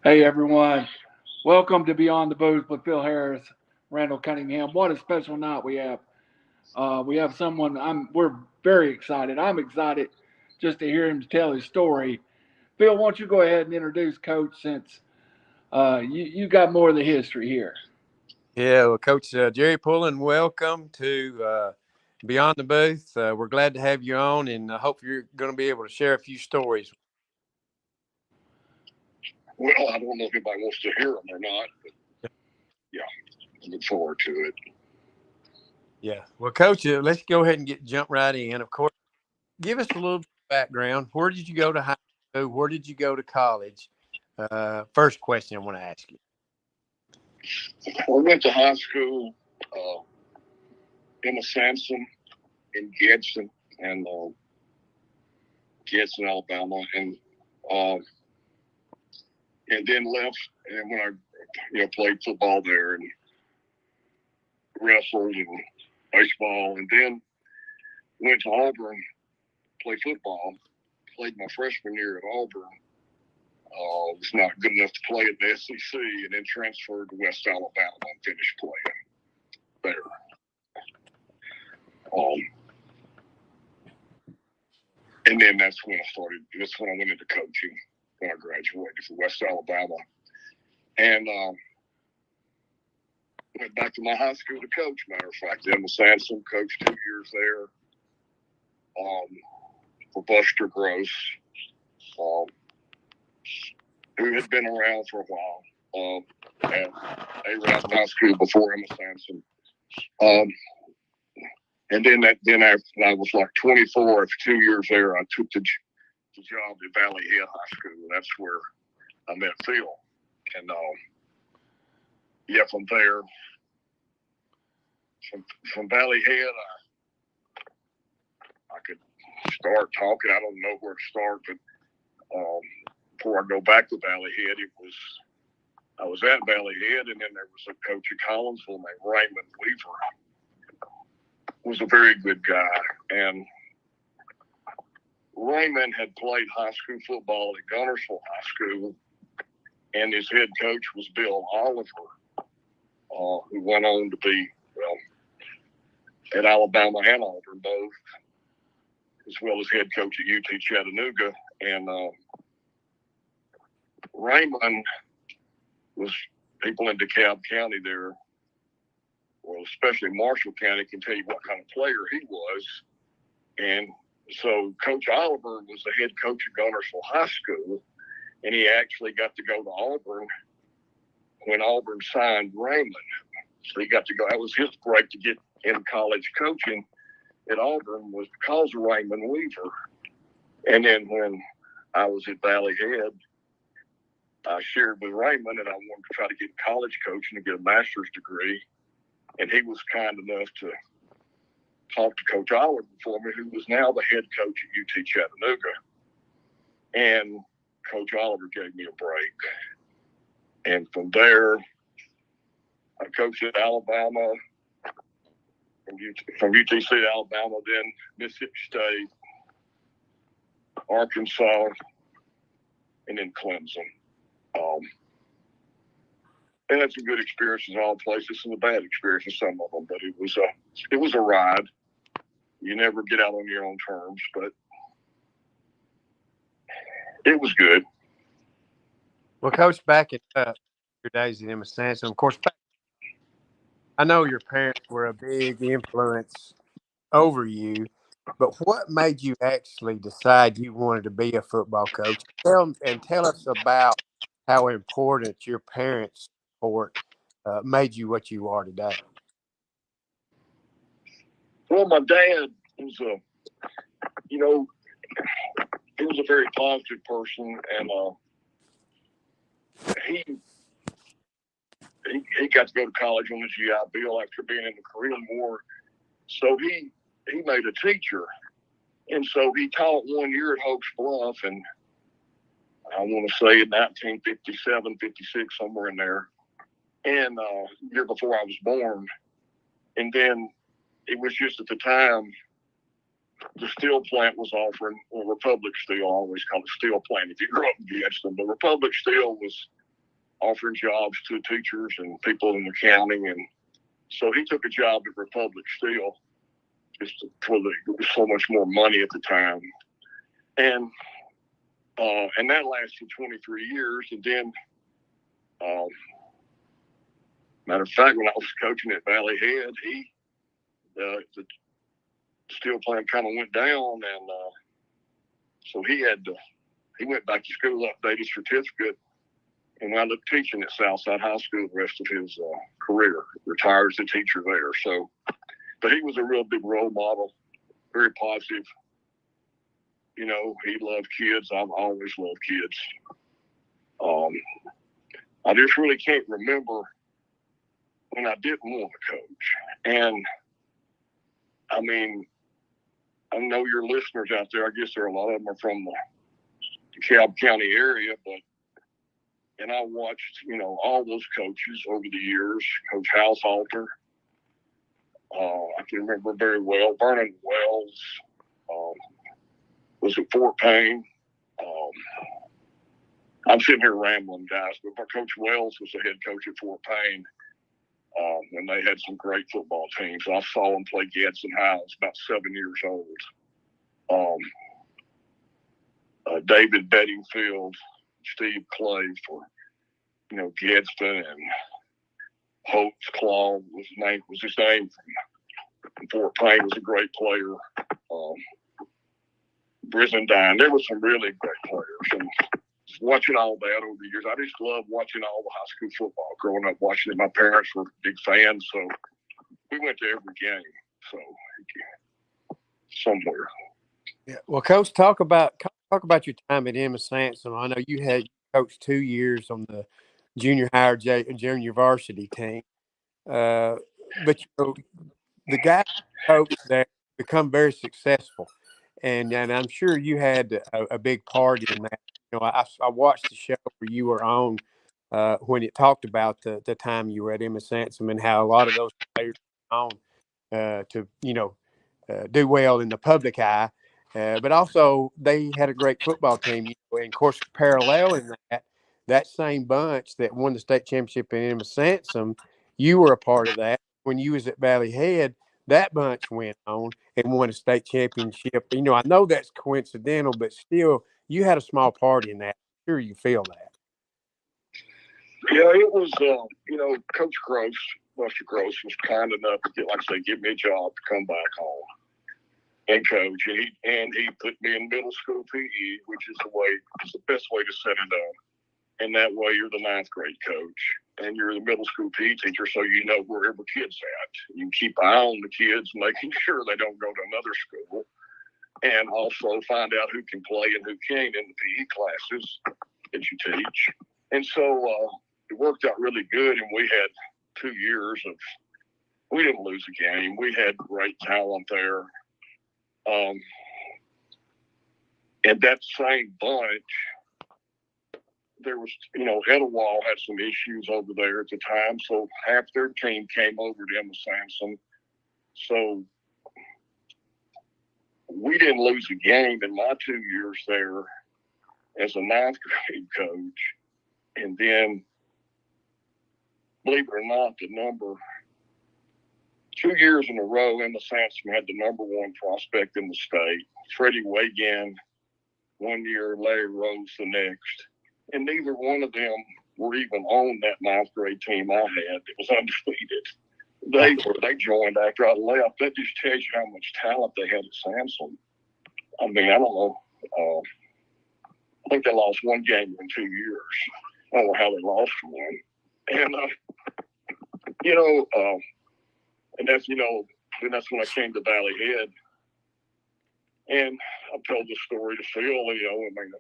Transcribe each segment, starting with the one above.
Hey everyone, welcome to Beyond the Booth with Phil Harris, Randall Cunningham. What a special night we have. We have someone. We're very excited. I'm excited just to hear him tell his story. Phil, why don't you go ahead and introduce Coach since you got more of the history here. Yeah, well, Coach Jerry Pullen, welcome to Beyond the Booth. We're glad to have you on, and I hope you're going to be able to share a few stories. Well, I don't know if anybody wants to hear them or not, but yeah, I look forward to it. Yeah. Well, Coach, let's go ahead and jump right in. Of course, give us a little background. Where did you go to high school? Where did you go to college? First question I want to ask you. I went to high school in Samson in Gadsden and Gadsden, Alabama, uh, and then left. And when I played football there and wrestled and baseball, and then went to Auburn, played football. Played my freshman year at Auburn. Was not good enough to play at the SEC, and then transferred to West Alabama and finished playing there. And then that's when I started. That's when I went into coaching when I graduated from West Alabama, and went back to my high school to coach. Matter of fact, Emma Samson coached 2 years there for Buster Gross, who had been around for a while at A-Rap High School before Emma Samson. And then after I was like 24, after 2 years there, I took the job at Valley Head High School. And that's where I met Phil. And from there, from Valley Head, I could start talking. I don't know where to start, but before I go back to Valley Head, I was at Valley Head, and then there was a coach at Collinsville named Raymond Weaver. Was a very good guy, and Raymond had played high school football at Gunnersville High School, and his head coach was Bill Oliver, who went on to be at Alabama and Auburn both, as well as head coach at UT-Chattanooga. And Raymond was, people in DeKalb County there, well, especially Marshall County, can tell you what kind of player he was. And so Coach Oliver was the head coach at Gunnersville High School, and he actually got to go to Auburn when Auburn signed Raymond. So he got to go. That was his break to get in college coaching at Auburn, was because of Raymond Weaver. And then when I was at Valley Head, I shared with Raymond that I wanted to try to get college coaching and get a master's degree. And he was kind enough to talk to Coach Oliver for me, who was now the head coach at UT-Chattanooga. And Coach Oliver gave me a break. And from there, I coached at Alabama, from UTC to Alabama, then Mississippi State, Arkansas, and then Clemson. And had some good experiences in all places, some bad experiences, some of them. But it was a ride. You never get out on your own terms, but it was good. Well, Coach, back in your days at Emma Samson, of course, I know your parents were a big influence over you, but what made you actually decide you wanted to be a football coach? Tell us about how important your parents' support made you what you are today. Well, my dad was he was a very positive person, and he got to go to college on the GI Bill after being in the Korean War. So he made a teacher, and so he taught 1 year at Hope's Bluff, and I want to say in 1957, 56, somewhere in there, and year before I was born. And then it was just at the time the steel plant was offering, well, Republic Steel, I always call it steel plant if you grew up in Gadsden, but Republic Steel was offering jobs to teachers and people in the county. And so he took a job at Republic Steel just for it was so much more money at the time. And that lasted 23 years. And then, matter of fact, when I was coaching at Valley Head, the steel plant kind of went down. And so he went back to school, updated his certificate, and wound up teaching at Southside High School the rest of his career. Retired as a teacher there. So, but he was a real big role model, very positive. You know, he loved kids. I've always loved kids. I just really can't remember when I didn't want to coach. And I mean, I know your listeners out there, I guess there are a lot of them are from the DeKalb County area, and I watched, you know, all those coaches over the years. Coach Haushalter, I can remember very well. Vernon Wells was at Fort Payne. I'm sitting here rambling, guys, but Coach Wells was the head coach at Fort Payne, and they had some great football teams. I saw them play Gadsden High. I was about 7 years old. David Bedingfield, Steve Clay for, you know, Gadsden, and Holtz Claw was his name from Fort Payne, was a great player. Brizendine, there were some really great players. And watching all that over the years, I just loved watching all the high school football. Growing up watching it, my parents were big fans, so we went to every game. So somewhere. Yeah. Well, Coach, talk about your time at Emma Samson. I know you had coached 2 years on the junior high junior varsity team, but you know, the guys coached there become very successful, and I'm sure you had a big part in that. You know, I watched the show where you were on when it talked about the time you were at Emma Samson and how a lot of those players were on to, you know, do well in the public eye. But also they had a great football team, you know, and of course, paralleling that same bunch that won the state championship in Emma Samson, you were a part of that. When you was at Valley Head, that bunch went on and won a state championship. You know, I know that's coincidental, but still, you had a small part in that. I'm sure you feel that. Yeah, it was, you know, Coach Gross, Buster Gross, was kind enough to get, like I say, give me a job to come back home and coach. And he put me in middle school PE, which is the best way to set it up. And that way you're the ninth grade coach and you're the middle school PE teacher, so you know where every kid's at. You keep an eye on the kids, making sure they don't go to another school, and also find out who can play and who can't in the PE classes that you teach. And so it worked out really good, and we had 2 years of – we didn't lose a game. We had great talent there. And that same bunch, there was, you know, Etowah had some issues over there at the time, so half their team came over to Emma Samson. So we didn't lose a game in my 2 years there as a ninth grade coach. And then, believe it or not, 2 years in a row, Emma Samson had the number one prospect in the state. Freddie Wagan 1 year, Larry Rose the next. And neither one of them were even on that ninth grade team I had. It was undefeated. They joined after I left. That just tells you how much talent they had at Samson. I mean, I don't know. I think they lost one game in 2 years. I don't know how they lost one. And, you know, and that's, you know, and that's when I came to Valley Head. And I've told this story to Phil, you know, I mean,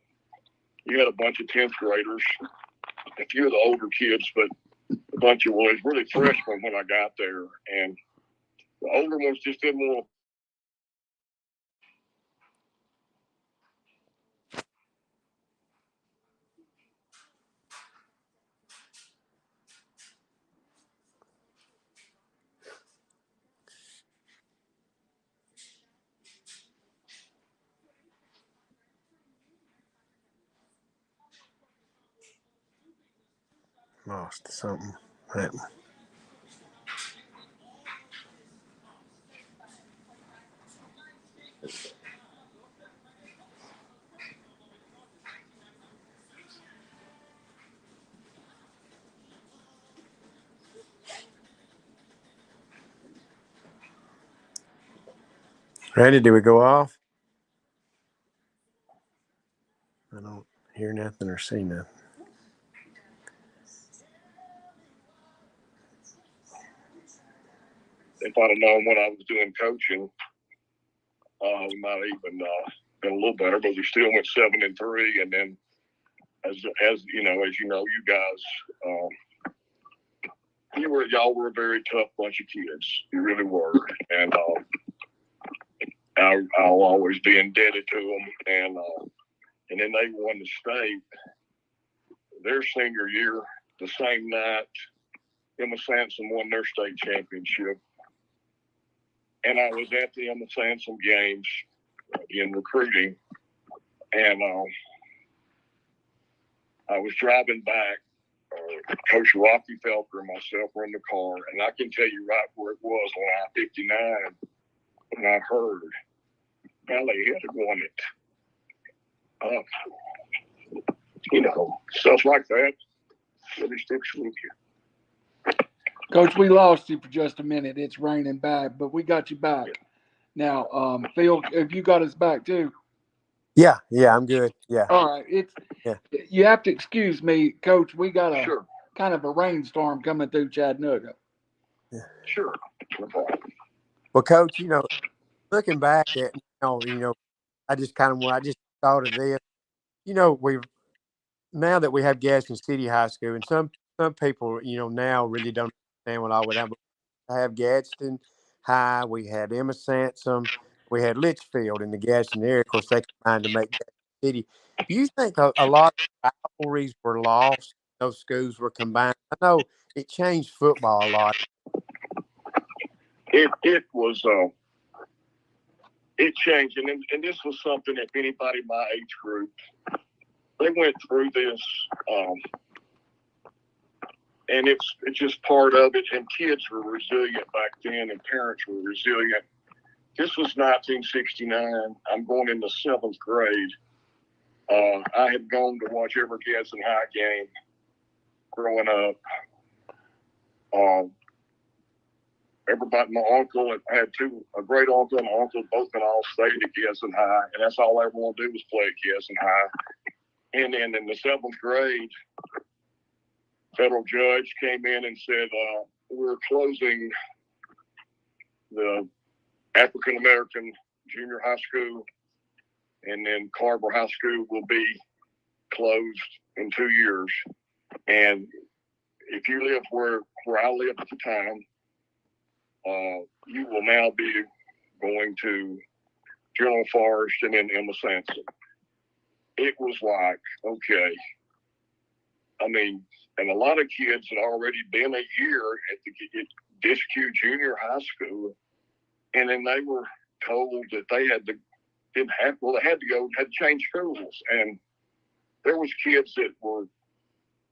you had a bunch of 10th graders, a few of the older kids, but a bunch of boys, really freshmen when I got there. And the older ones just didn't want to. Lost something. That, Randy, did we go off? I don't hear nothing or see nothing. If I'd have known what I was doing coaching, we might have even been a little better, but we still went 7-3. And then, as you guys, y'all were a very tough bunch of kids. You really were, and I'll always be indebted to them. And then they won the state their senior year. The same night, Emma Samson won their state championship. And I was at the Emma Samson games in recruiting, and I was driving back. Coach Rocky Felker and myself were in the car, and I can tell you right where it was on I-59 when I heard Valley had won it. Stuff like that really sticks with you. Coach, we lost you for just a minute. It's raining bad, but we got you back. Now, Phil, have you got us back too? Yeah, I'm good. Yeah. All right. You have to excuse me, Coach. We got a kind of a rainstorm coming through Chattanooga. Yeah. Sure. No problem. Well, Coach, looking back at I just thought of this. Now that we have Gadsden City High School, and some people now really don't understand what I would have. I have Gadsden High. We had Emma Sansom. We had Litchfield in the Gadsden area. Of course, they combined to make Gadsden City. Do you think a lot of rivalries were lost? Those schools were combined. I know it changed football a lot. It was it changed, and this was something that anybody my age group, they went through this, and it's just part of it. And kids were resilient back then, and parents were resilient. This was 1969. I'm going into 7th grade. I had gone to watch every Gadsden High game growing up. Everybody, my uncle, I had a great uncle and uncle, both in all state at Gadsden High, and that's all I ever wanted to do was play at Gadsden High. And then in the 7th grade, federal judge came in and said, we're closing the African American junior high school, and then Carver High School will be closed in 2 years. And if you live where I lived at the time, you will now be going to General Forest and then Emma Sansom. It was like, okay. I mean, and a lot of kids had already been a year at the Disque Junior High School, and then they were told that they had to change schools. And there was kids that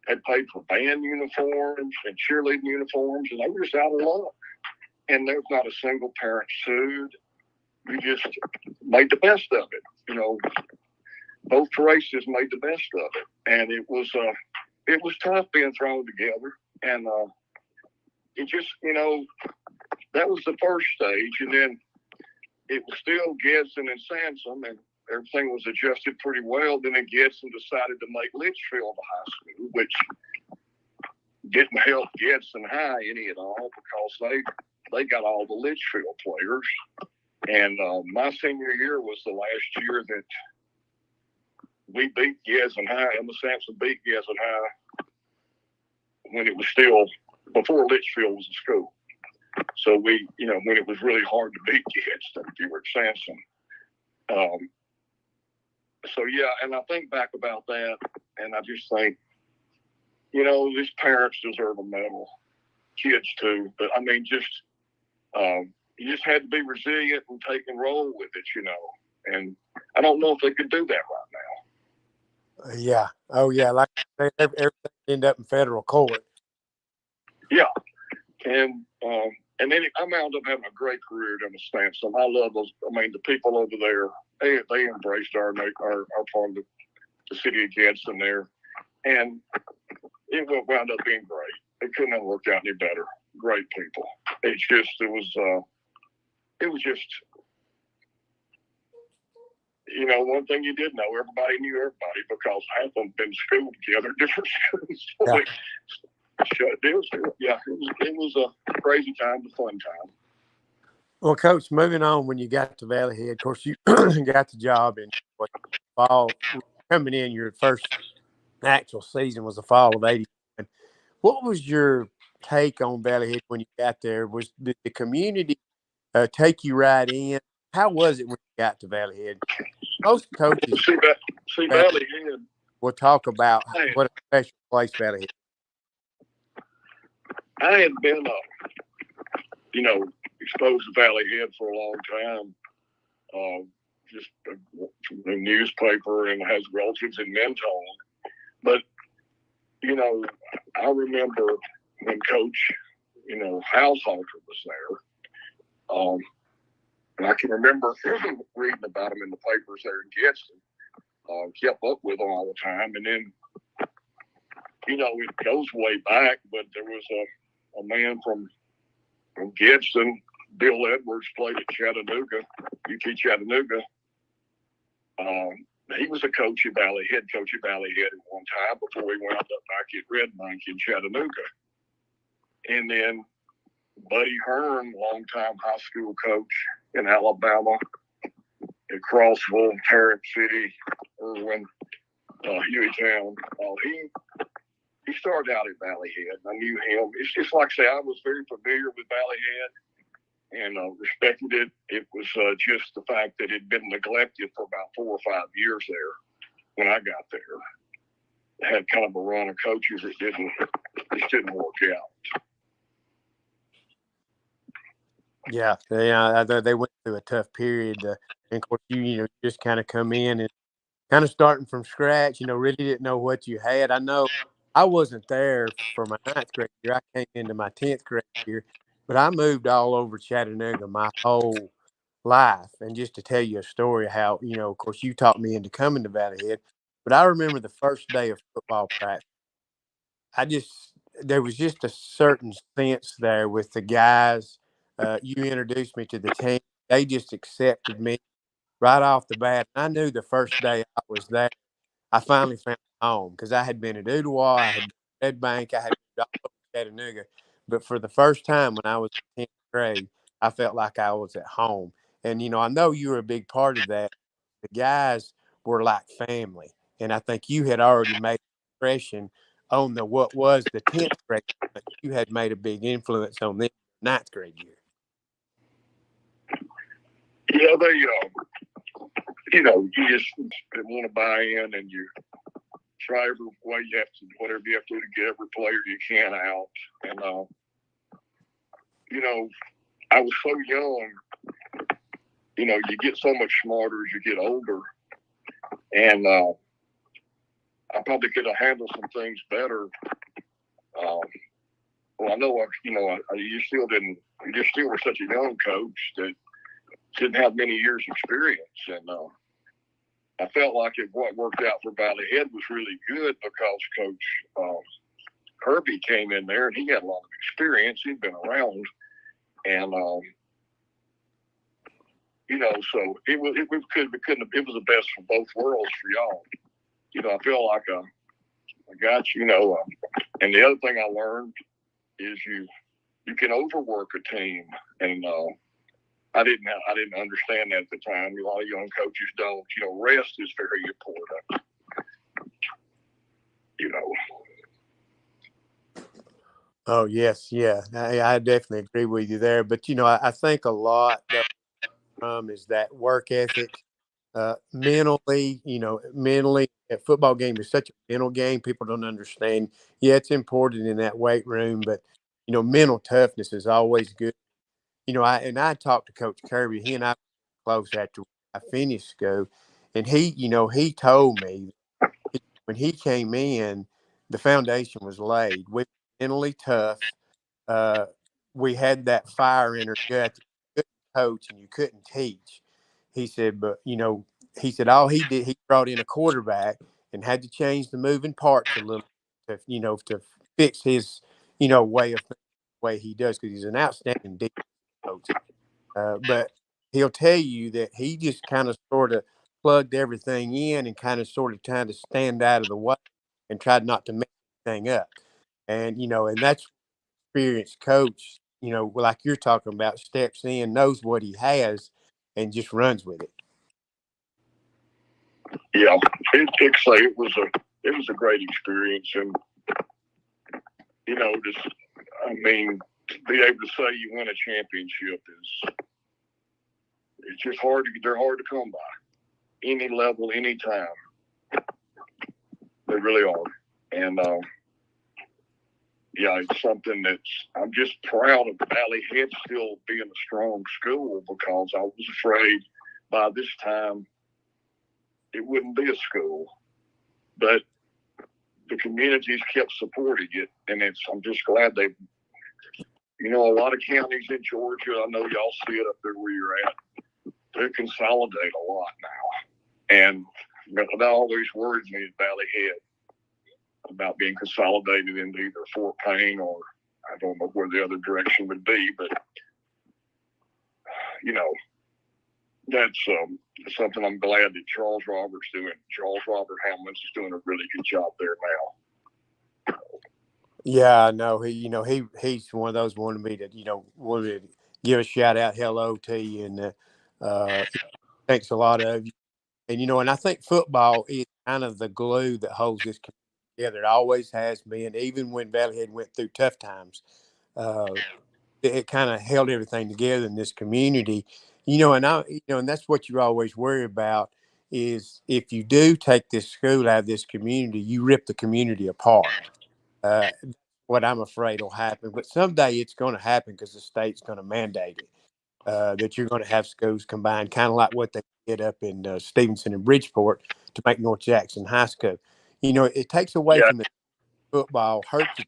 had paid for band uniforms and cheerleading uniforms, and they were just out of luck. And there's not a single parent sued. We just made the best of it. Both races made the best of it. And it was tough being thrown together. And it just, that was the first stage. And then it was still Gadsden and Samson, and everything was adjusted pretty well. Then Gadsden decided to make Litchfield a high school, which didn't help Gadsden High any at all, because they got all the Litchfield players. And my senior year was the last year that we beat Gadsden High. Emma Samson beat Gadsden High when it was still before Litchfield was a school. So when it was really hard to beat Gadsden if you were at Samson. So yeah, and I think back about that, and I just think, these parents deserve a medal, kids too. But I mean, you just had to be resilient and take and roll with it, And I don't know if they could do that right now. Yeah. Oh, yeah. Like I say, everything end up in federal court. Yeah. And then I wound up having a great career down at Samson. I love those. I mean, the people over there, they embraced our part of the city of Gadsden there. And it wound up being great. It couldn't have worked out any better. Great people. It was just, you know, one thing you did know, everybody knew everybody because half of them been in school together, different schools. So it was a crazy time, a fun time. Well, Coach, moving on, when you got to Valley Head, of course, you got the job in fall. Coming in, your first actual season was the fall of '81. What was your take on Valley Head when you got there? Did the community take you right in? How was it when you got to Valley Head? Most coaches Valley Head will talk about what a special place Valley Head. I had been, exposed to Valley Head for a long time. Just from the newspaper, and has relatives in Mentone. But, you know, I remember when Coach, Haushalter was there. And I can remember reading about him in the papers there in Gadsden. Kept up with him all the time. And then, it goes way back, but there was a man from Gadsden, Bill Edwards, played at Chattanooga, UT-Chattanooga. He was a coach at Valley Head, at one time before we wound up back at Red Bank in Chattanooga. And then Buddy Hearn, longtime high school coach in Alabama, at Crossville, Tarrant City, Irwin, Hueytown. He started out at Valley Head. I knew him. It's just like I say, I was very familiar with Valley Head and respected it. It was just the fact that it had been neglected for about 4 or 5 years there when I got there. It had kind of a run of coaches that didn't work out. Yeah, they went through a tough period. And of course, you just kind of come in and kind of starting from scratch. Really didn't know what you had. I know I wasn't there for my 9th grade year. I came into my 10th grade year, but I moved all over Chattanooga my whole life. And just to tell you a story, how of course, you taught me into coming to Valley Head. But I remember the first day of football practice. There was just a certain sense there with the guys. You introduced me to the team. They just accepted me right off the bat. I knew the first day I was there, I finally found home because I had been at Ottawa, I had been at Red Bank, I had been to Chattanooga. But for the first time when I was in 10th grade, I felt like I was at home. And, I know you were a big part of that. The guys were like family. And I think you had already made an impression on what was the 10th grade. But you had made a big influence on the 9th grade year. Yeah, you just want to buy in and you try every way whatever you have to do to get every player you can out. And, I was so young, you get so much smarter as you get older. And I probably could have handled some things better. I know, you just still were such a young coach that didn't have many years experience. And I felt like what worked out for Valley Head was really good because Coach Kirby came in there and he had a lot of experience. He'd been around. And, so it was the best from both worlds for y'all. I feel like I got you, and the other thing I learned is you can overwork a team. And I didn't understand that at the time. A lot of young coaches don't. Rest is very important. Oh, yes. Yeah. I definitely agree with you there. But, I think a lot is that work ethic. Mentally, a football game is such a mental game. People don't understand. Yeah, it's important in that weight room, but, mental toughness is always good. I talked to Coach Kirby. He and I were close after I finished school. And he told me when he came in the foundation was laid. We were mentally tough. We had that fire in our gut. You couldn't coach and you couldn't teach. He said, but he said all he did, he brought in a quarterback and had to change the moving parts a little to fix his way of thinking, the way he does, because he's an outstanding defense coach. But he'll tell you that he just kind of sort of plugged everything in and kind of trying to stand out of the way and tried not to mess anything up. And and that's experienced coach, like you're talking about, steps in, knows what he has, and just runs with it. Yeah, it was a great experience, and to be able to say you win a championship it's just they're hard to come by. Any level, any time, they really are, and it's something I'm just proud of Valley Head still being a strong school, because I was afraid by this time it wouldn't be a school. But the communities kept supporting it, and I'm just glad they, a lot of counties in Georgia, I know y'all see it up there where you're at, they consolidate a lot now. And that always worries me at Valley Head about being consolidated into either Fort Payne or I don't know where the other direction would be, but that's something I'm glad that Charles Robert Hamlin's is doing a really good job there now. Yeah, I know. He's one of those wanted me to give a shout out, hello to you, and thanks a lot of you. And and I think football is kind of the glue that holds this community together. It always has been, even when Valley Head went through tough times. It kind of held everything together in this community, and that's what you always worry about is if you do take this school out of this community, you rip the community apart. What I'm afraid will happen, but someday it's going to happen because the state's going to mandate it, that you're going to have schools combined, kind of like what they did up in Stevenson and Bridgeport to make North Jackson High School. It takes away from the football, hurts the.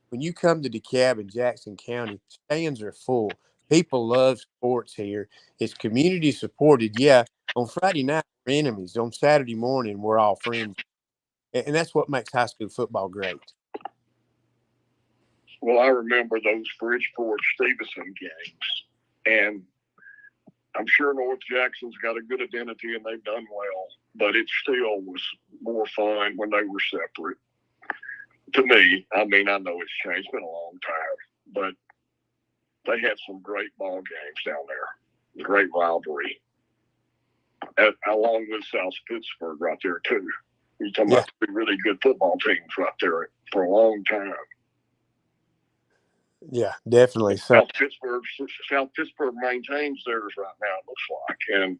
When you come to DeKalb and Jackson County, stands are full. People love sports here. It's community supported. Yeah, on Friday night, we're enemies. On Saturday morning, we're all friends. And that's what makes high school football great. Well, I remember those Bridgeport-Stevenson games. And I'm sure North Jackson's got a good identity and they've done well. But it still was more fun when they were separate. To me, I know it's changed. It's been a long time, but they had some great ball games down there. Great rivalry. Along with South Pittsburgh right there, too. You're talking about two really good football teams right there for a long time. Yeah, definitely. South Pittsburgh maintains theirs right now, it looks like. And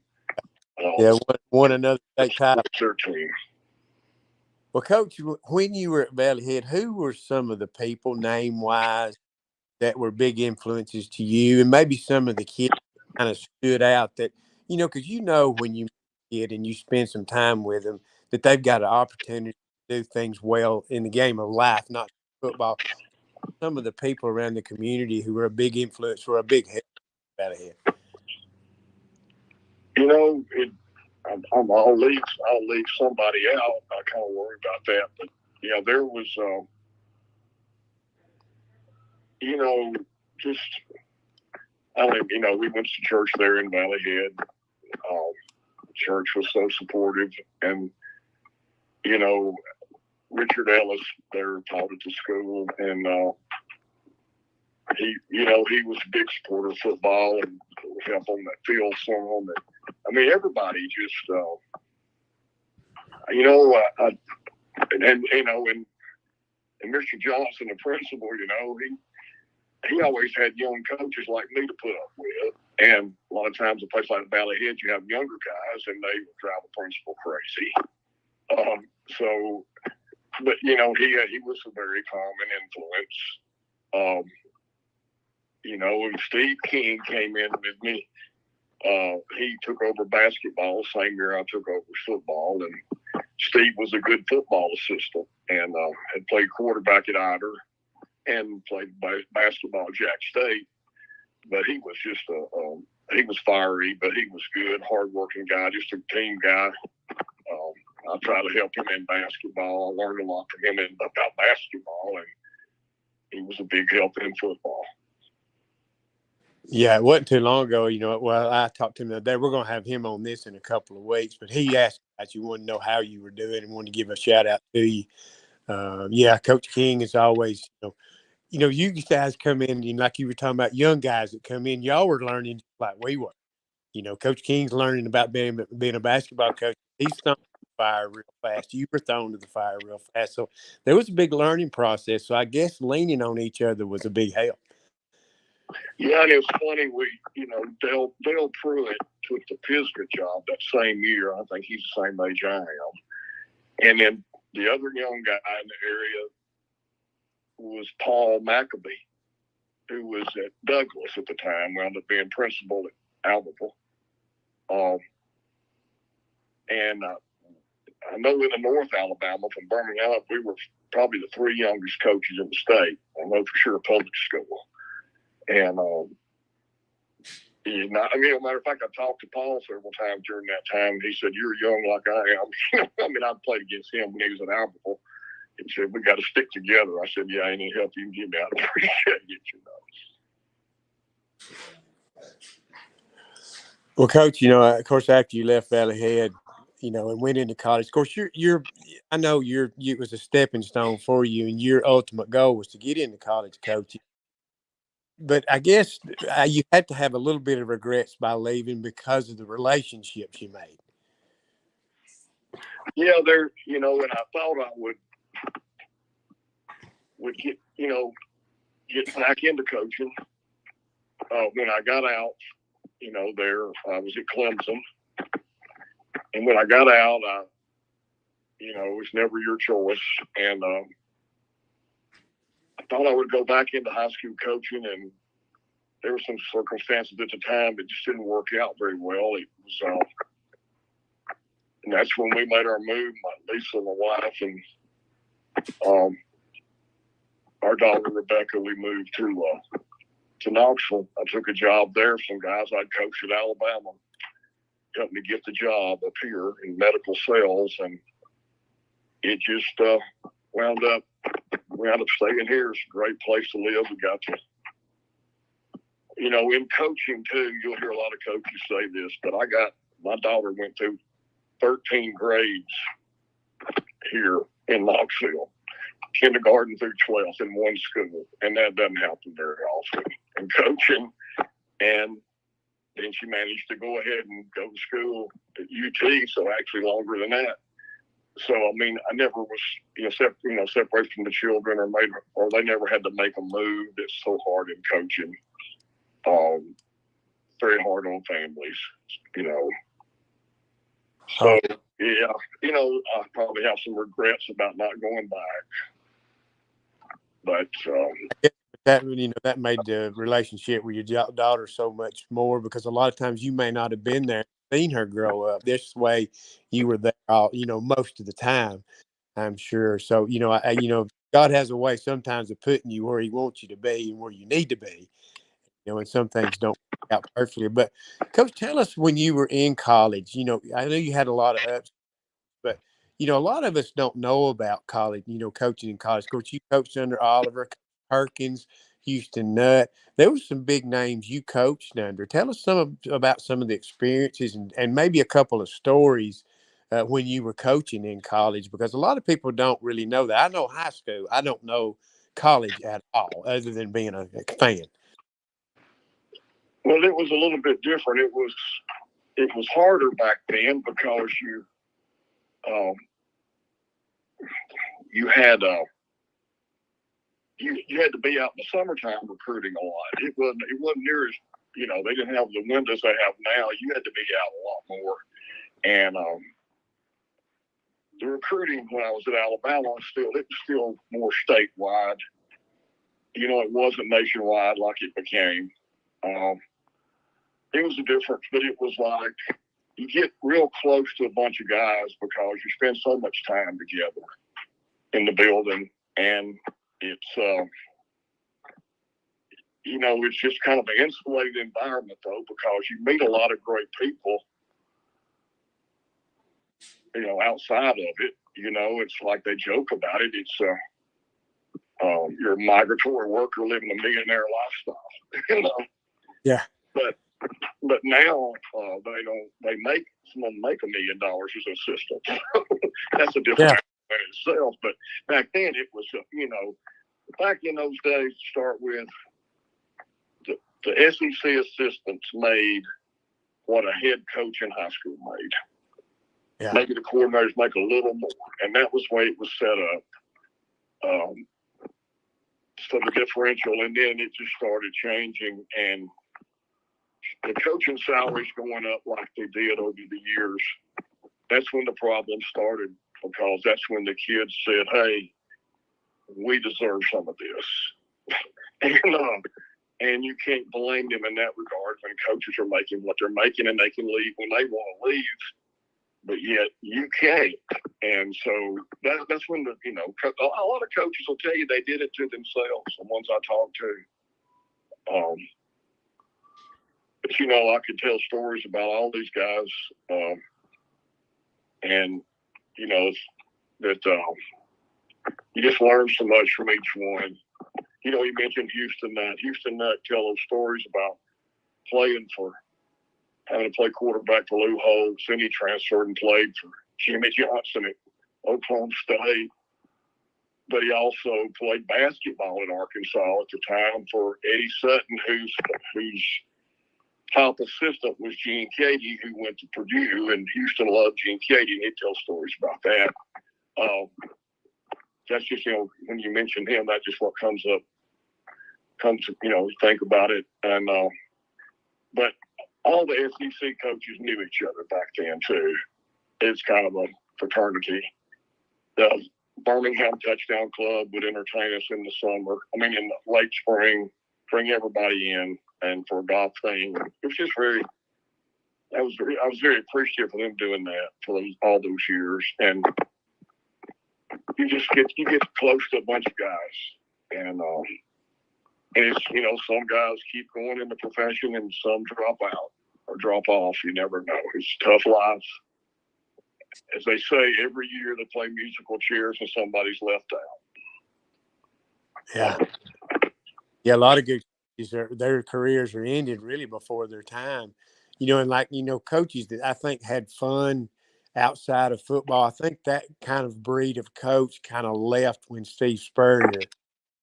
won another state title. Their team. Well, Coach, when you were at Valley Head, who were some of the people, name-wise, that were big influences to you, and maybe some of the kids that kind of stood out that, because when you kid and you spend some time with them, that they've got an opportunity to do things well in the game of life, not football. Some of the people around the community who were a big influence or a big help Valley Head. I'll leave somebody out. I kind of worry about that, but there was, we went to church there in Valley Head. Church was so supportive, and Richard Ellis there taught at the school, and he was a big supporter of football and helped on that field some. Everybody just, and Mr. Johnson, the principal, he always had young coaches like me to put up with. And a lot of times, a place like Valley Head, you have younger guys, and they would drive the principal crazy. But he was a very common influence. When Steve King came in with me, he took over basketball the same year I took over football, and Steve was a good football assistant and had played quarterback at Ider and played basketball at Jack State. But he was just he was fiery, but he was good, hardworking guy, just a team guy. I tried to help him in basketball. I learned a lot from him about basketball, and he was a big help in football. Yeah, it wasn't too long ago. Well, I talked to him the other day. We're going to have him on this in a couple of weeks, but he asked about you, wanted to know how you were doing and wanted to give a shout out to you. Yeah, Coach King is always, you guys come in, like you were talking about young guys that come in, y'all were learning like we were. Coach King's learning about being a basketball coach. He's thrown to the fire real fast. You were thrown to the fire real fast. So there was a big learning process. So I guess leaning on each other was a big help. Yeah, and it was funny. Dale Pruitt took the Pisgah job that same year. I think he's the same age I am. And then the other young guy in the area was Paul McAbee, who was at Douglas at the time, wound up being principal at Albertville. And I know in the North Alabama, from Birmingham up, we were probably the three youngest coaches in the state. I know for sure public school. And, matter of fact, I talked to Paul several times during that time. He said, "You're young like I am." I played against him when he was at Albertville. He said, "We got to stick together." I said, "Yeah, any help you can give me, I'd appreciate it, Well, Coach, of course, after you left Valley Head, and went into college, of course, I know it was a stepping stone for you, and your ultimate goal was to get into college coaching. But I guess you had to have a little bit of regrets by leaving because of the relationships you made. Yeah, and I thought I would get, get back into coaching. When I got out, I was at Clemson. And when I got out, it was never your choice. And I thought I would go back into high school coaching, and there were some circumstances at the time that just didn't work out very well. It was, and that's when we made our move, Lisa, my wife, and our daughter Rebecca. We moved to Knoxville. I took a job there. Some guys I'd coached at Alabama helped me get the job up here in medical sales, and it just wound up staying here. It's a great place to live. We got to, in coaching too, you'll hear a lot of coaches say this, but my daughter went through 13 grades here in Knoxville, kindergarten through 12th in one school, and that doesn't happen very often in coaching. And then she managed to go ahead and go to school at UT, so actually longer than that. So, I never was, separated from the children or they never had to make a move. That's so hard in coaching. Very hard on families, So, yeah, I probably have some regrets about not going back. But that made the relationship with your daughter so much more, because a lot of times you may not have been there, seen her grow up. This way, you were there all, most of the time, I'm sure. So, God has a way sometimes of putting you where He wants you to be and where you need to be. And some things don't work out perfectly. But Coach, tell us, when you were in college, I know you had a lot of ups, but a lot of us don't know about college, coaching in college. Of course, you coached under Oliver, Perkins, Houston Nutt. There were some big names you coached under. Tell us about some of the experiences and maybe a couple of stories when you were coaching in college, because a lot of people don't really know that. I know high school. I don't know college at all, other than being a fan. Well, it was a little bit different. It was harder back then because you had you had to be out in the summertime recruiting a lot. It wasn't near as, they didn't have the windows they have now. You had to be out a lot more. And the recruiting when I was at Alabama it was still more statewide. It wasn't nationwide like it became. It was a difference, but it was like you get real close to a bunch of guys because you spend so much time together in the building, and it's it's just kind of an insulated environment though, because you meet a lot of great people, outside of it. It's like they joke about it. It's you're a migratory worker living a millionaire lifestyle. Yeah. But now they make $1 million as an assistant. That's a different in itself. But back then it was, back in those days, to start with, the SEC assistants made what a head coach in high school made. Yeah. Maybe the coordinators make a little more, and that was the way it was set up. So the differential, and then it just started changing, and the coaching salaries going up like they did over the years. That's when the problem started, because that's when the kids said, "Hey, we deserve some of this," and you can't blame them in that regard when coaches are making what they're making and they can leave when they want to leave. But yet you can't. And so that's when a lot of coaches will tell you they did it to themselves, the ones I talked to. But, I could tell stories about all these guys. And, that you just learn so much from each one. You mentioned Houston Nutt. Houston Nutt tell those stories about having to play quarterback for Lou Holtz. Then he transferred and played for Jimmy Johnson at Oklahoma State. But he also played basketball at Arkansas at the time for Eddie Sutton, whose top assistant was Gene Katie, who went to Purdue. And Houston loved Gene Katie, and he'd tell stories about that. That's just, when you mention him, that's just what comes to, think about it. And but all the SEC coaches knew each other back then too. It's kind of a fraternity. The Birmingham Touchdown Club would entertain us in the summer. in the late spring, bring everybody in, and for a golf thing. It was just I was very appreciative of them doing that for all those years. And you get close to a bunch of guys, and it's, some guys keep going in the profession and some drop out or drop off. You never know. It's a tough life. As they say, every year they play musical chairs and somebody's left out. Yeah. Yeah, a lot of good coaches, their careers are ended really before their time. And coaches that I think had fun outside of football. I think that kind of breed of coach kind of left when Steve Spurrier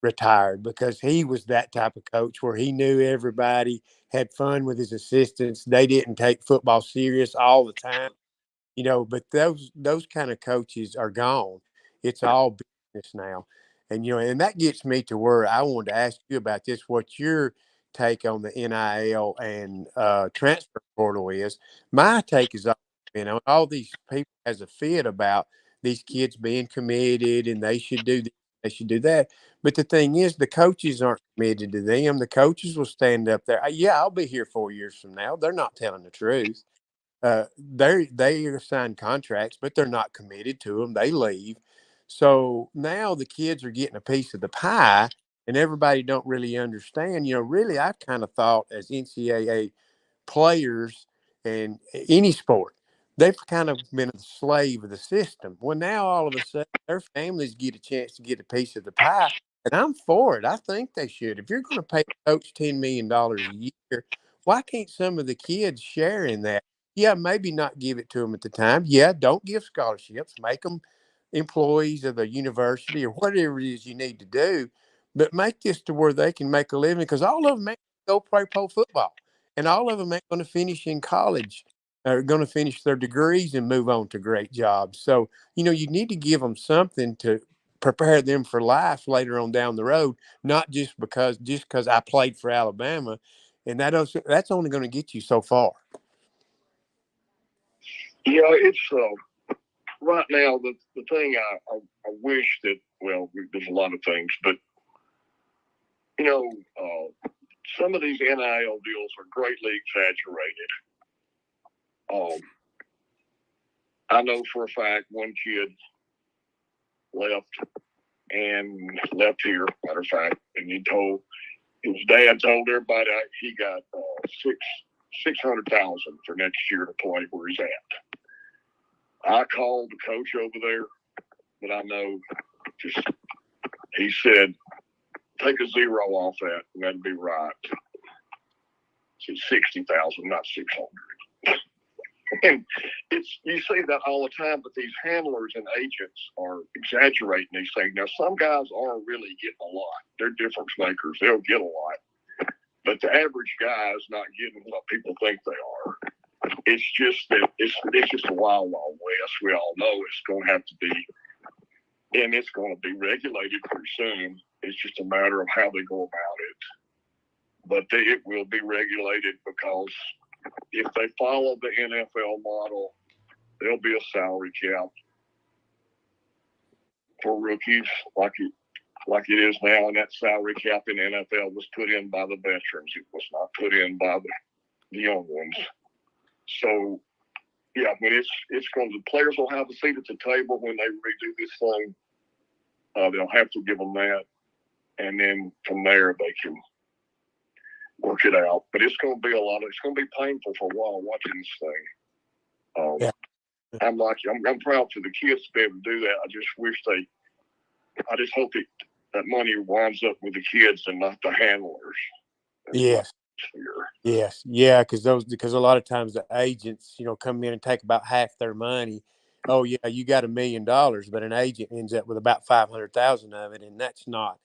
retired, because he was that type of coach where he knew everybody, had fun with his assistants. They didn't take football serious all the time, but those kind of coaches are gone. It's all business now. And that gets me to where I wanted to ask you about this, what your take on the NIL and transfer portal is. My take is, all these people has a fit about these kids being committed and they should do this, they should do that. But the thing is, the coaches aren't committed to them. The coaches will stand up there. Yeah, I'll be here 4 years from now. They're not telling the truth. They are signed contracts, but they're not committed to them. They leave. So now the kids are getting a piece of the pie, and everybody don't really understand. Really, I kind of thought as NCAA players and any sport, they've kind of been a slave of the system. Well, now all of a sudden their families get a chance to get a piece of the pie, and I'm for it. I think they should. If you're going to pay a coach $10 million a year, why can't some of the kids share in that? Yeah, maybe not give it to them at the time. Yeah, don't give scholarships. Make them employees of the university or whatever it is you need to do. But make this to where they can make a living, because all of them ain't go play pro football. And all of them ain't going to finish in college. Are going to finish their degrees and move on to great jobs. So, you need to give them something to prepare them for life later on down the road, not just because I played for Alabama. And that's only going to get you so far. Yeah, it's right now the thing I wish that, well, there's a lot of things, but some of these NIL deals are greatly exaggerated. I know for a fact one kid left here, matter of fact, and his dad told everybody he got $600,000 for next year to play where he's at. I called the coach over there that I know. He said, take a zero off that, and that'd be right. He said 60,000, not 600. And you see that all the time, but these handlers and agents are exaggerating these things. Now, some guys are really getting a lot. They're difference makers. They'll get a lot. But the average guy is not getting what people think they are. It's just that it's just a wild, wild west. We all know it's going to have to be, and it's going to be regulated pretty soon. It's just a matter of how they go about it. But it will be regulated because if they follow the NFL model, there'll be a salary cap for rookies like it is now. And that salary cap in the NFL was put in by the veterans. It was not put in by the young ones. So, yeah, when it's going to, the players will have a seat at the table when they redo this thing. They'll have to give them that. And then from there, they can work it out. But it's going to be it's going to be painful for a while watching this thing. I'm proud for the kids to be able to do that. I just hope that money winds up with the kids and not the handlers. Yes. Yes. Yeah. Because a lot of times the agents, come in and take about half their money. Oh yeah, you got $1 million, but an agent ends up with about 500,000 of it. And that's not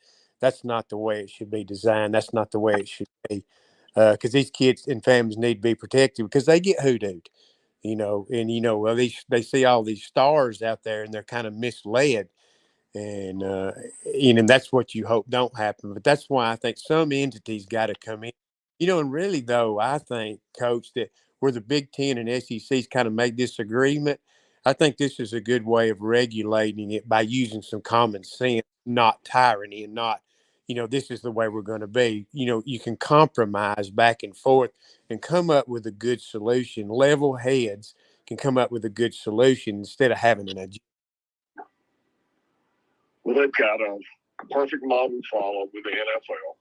the way it should be designed. That's not the way it should be. Because these kids and families need to be protected because they get hoodooed, well, they see all these stars out there and they're kind of misled. And, that's what you hope don't happen. But that's why I think some entities got to come in, and really, though, I think, Coach, that where the Big Ten and SEC's kind of made this agreement, I think this is a good way of regulating it by using some common sense, not tyranny, and not, this is the way we're going to be. You can compromise back and forth and come up with a good solution. Level heads can come up with a good solution instead of having an agenda. Well, they've got a perfect model to follow with the NFL.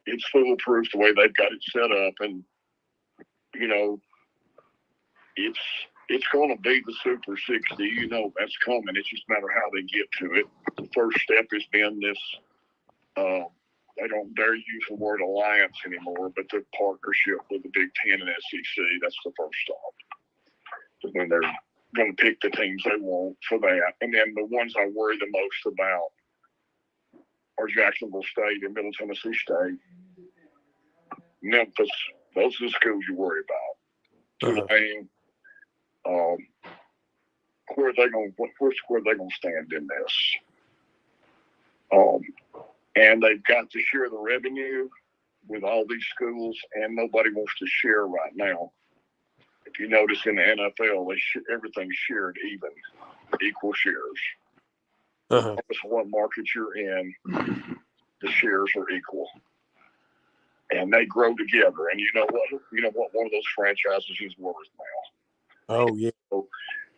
It's foolproof the way they've got it set up, and it's going to be the Super 60. That's coming. It's just a matter of how they get to it. The first step has been this. They don't dare use the word alliance anymore, but the partnership with the Big Ten and SEC. That's the first stop. When they're going to pick the teams they want for that. And then the ones I worry the most about are Jacksonville State and Middle Tennessee State, Memphis. Those are the schools you worry about. Tulane, where are they going to stand in this? And they've got to share the revenue with all these schools, and nobody wants to share right now. If you notice in the NFL, everything's shared equal shares. Regardless of what market you're in, the shares are equal. And they grow together. And you know what one of those franchises is worth now. Oh, yeah. So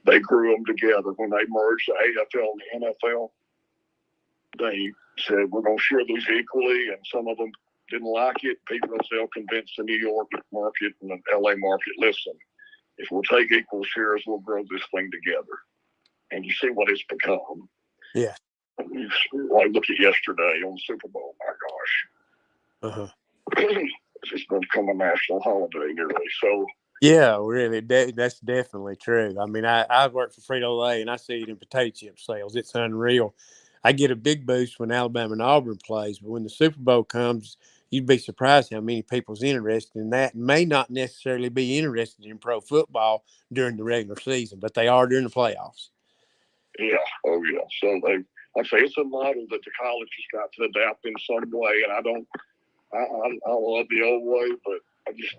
they grew them together. When they merged the AFL and the NFL, they said, we're going to share these equally. And some of them didn't like it. People they'll convince the New York market and the LA market, listen, if we'll take equal shares, we'll grow this thing together. And you see what it's become. Yeah. Look at yesterday on the Super Bowl. My gosh. It's just become a national holiday nearly. So. Yeah, really. That's definitely true. I mean, I work for Frito-Lay, and I see it in potato chip sales. It's unreal. I get a big boost when Alabama and Auburn plays, but when the Super Bowl comes, you'd be surprised how many people's interested in that and may not necessarily be interested in pro football during the regular season, but they are during the playoffs. Yeah. Oh, yeah. So like I say, it's a model that the college has got to adapt in some way, and I love the old way, but I just,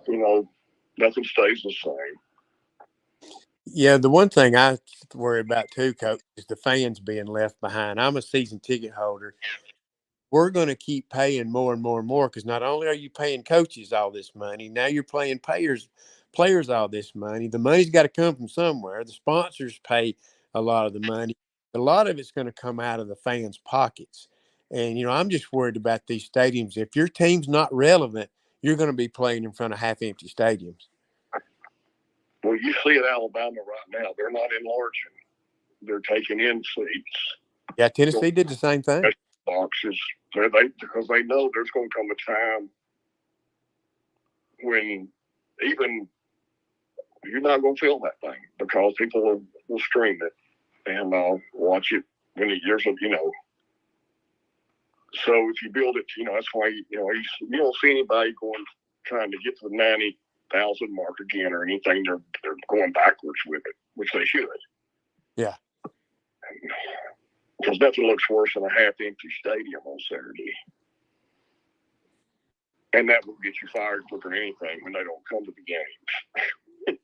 nothing stays the same. Yeah, the one thing I worry about too, Coach, is the fans being left behind. I'm a season ticket holder. We're going to keep paying more and more and more because not only are you paying coaches all this money, now you're paying players all this money. The money's got to come from somewhere. The sponsors pay a lot of the money. A lot of it's going to come out of the fans' pockets. And, I'm just worried about these stadiums. If your team's not relevant, you're going to be playing in front of half-empty stadiums. Well, you see at Alabama right now, they're not enlarging. They're taking in seats. Yeah, Tennessee did the same thing. Boxes, because they know there's going to come a time when even you're not going to feel that thing because people will stream it and watch it when there's So if you build it, that's why you don't see anybody trying to get to the 90,000 mark again or anything. They're going backwards with it, which they should. Yeah. Because nothing looks worse than a half-empty stadium on Saturday. And that will get you fired quicker than anything when they don't come to the games.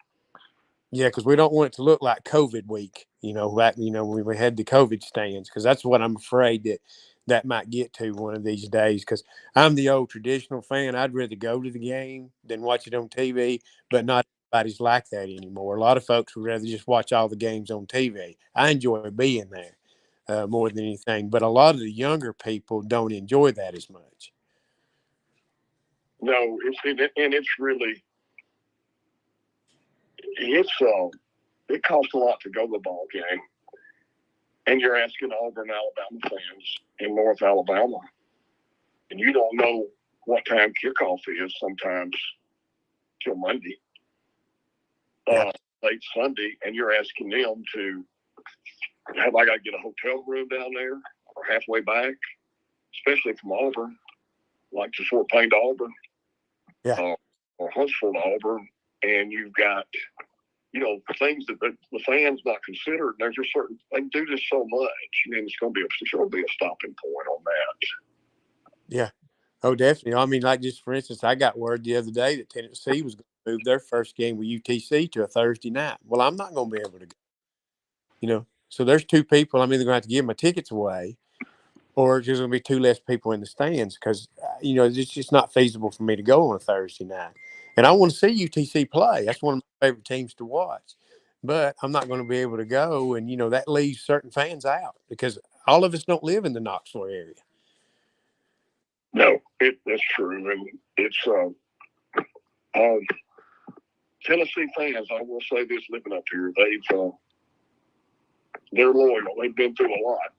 Yeah, because we don't want it to look like COVID week, when we had the COVID stands, because that's what I'm afraid that might get to one of these days. Because I'm the old traditional fan. I'd rather go to the game than watch it on TV, but not everybody's like that anymore. A lot of folks would rather just watch all the games on TV. I enjoy being there more than anything, but a lot of the younger people don't enjoy that as much. No, it's really it costs a lot to go to the ball game, and you're asking Auburn, Alabama fans in North Alabama, and you don't know what time kickoff is sometimes till Monday, late Sunday, and you're asking them to have I got to get a hotel room down there or halfway back, especially from Auburn, like to Fort Payne to Auburn, or Huntsville to Auburn, and you've got things that the fans not considered. There's just they do this so much, and it's going to be a stopping point on that. Yeah. Oh, definitely. I mean, like just for instance, I got word the other day that Tennessee was going to move their first game with UTC to a Thursday night. Well, I'm not going to be able to go. So there's two people. I'm either going to have to give my tickets away, or there's going to be two less people in the stands because it's just not feasible for me to go on a Thursday night. And I want to see UTC play. That's one of my favorite teams to watch. But I'm not going to be able to go, and that leaves certain fans out because all of us don't live in the Knoxville area. No, that's true, and it's Tennessee fans. I will say this: living up here, they're loyal. They've been through a lot,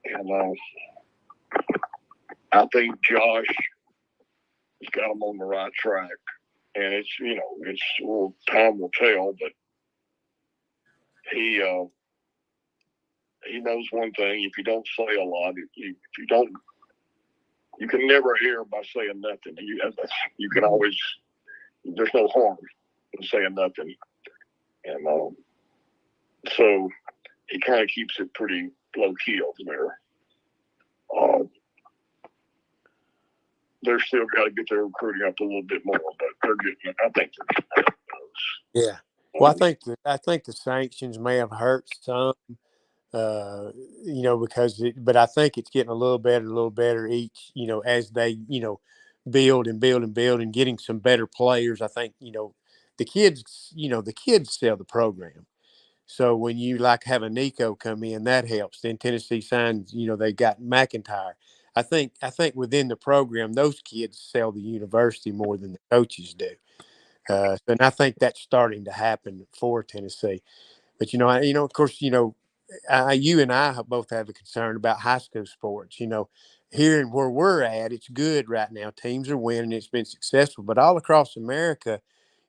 and I think Josh has got them on the right track. And time will tell, but he knows one thing: if you don't say a lot, you can never hear by saying nothing. You can always. There's no harm in saying nothing, and so he kind of keeps it pretty low key over there. They're still got to get their recruiting up a little bit more, but they're getting. I think they're getting close. Yeah. Well, I think the sanctions may have hurt some, but I think it's getting a little better each, as they, build and getting some better players. I think, the kids sell the program. So when you have a Nico come in, that helps. Then Tennessee signs, they got McIntyre. I think within the program, those kids sell the university more than the coaches do. And I think that's starting to happen for Tennessee. But, of course, you and I both have a concern about high school sports. Here where we're at, it's good right now. Teams are winning. It's been successful. But all across America,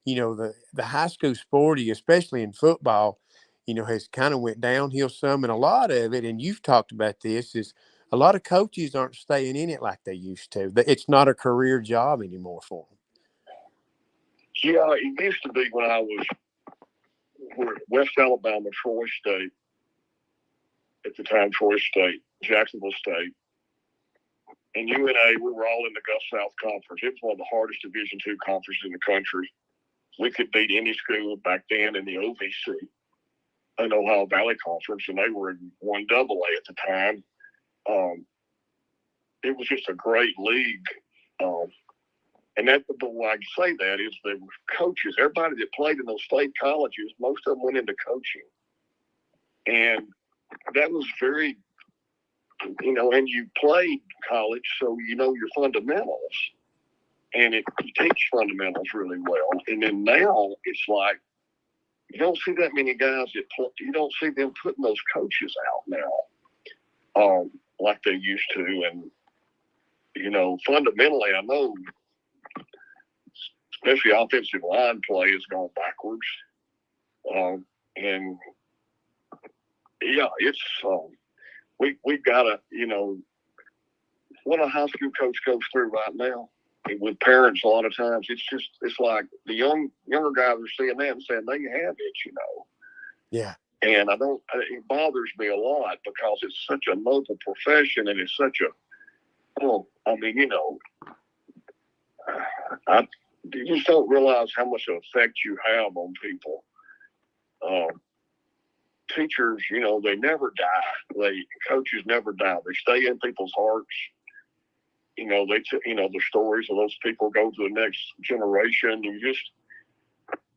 the high school sporty, especially in football, has kind of went downhill some. And a lot of it, and you've talked about this, is a lot of coaches aren't staying in it like they used to. It's not a career job anymore for them. Yeah, it used to be when I was West Alabama, Troy State, at the time Troy State, Jacksonville State, and UNA, we were all in the Gulf South Conference. It was one of the hardest Division II conferences in the country. We could beat any school back then in the OVC, an Ohio Valley Conference, and they were in 1AA at the time. It was just a great league. And that, but why I say that is the coaches, everybody that played in those state colleges, most of them went into coaching. And that was very, and you played college, so you know your fundamentals. And you teach fundamentals really well. And then now it's like, you don't see that many guys you don't see them putting those coaches out now, like they used to. And, fundamentally, I know, especially offensive line play has gone backwards. And yeah, it's, we've got to, what a high school coach goes through right now with parents a lot of times, it's like the younger guys are seeing that and saying they have it, Yeah. And it bothers me a lot because it's such a noble profession and it's such you just don't realize how much effect you have on people. Teachers, they never die. Coaches never die. They stay in people's hearts. The stories of those people go to the next generation. You just,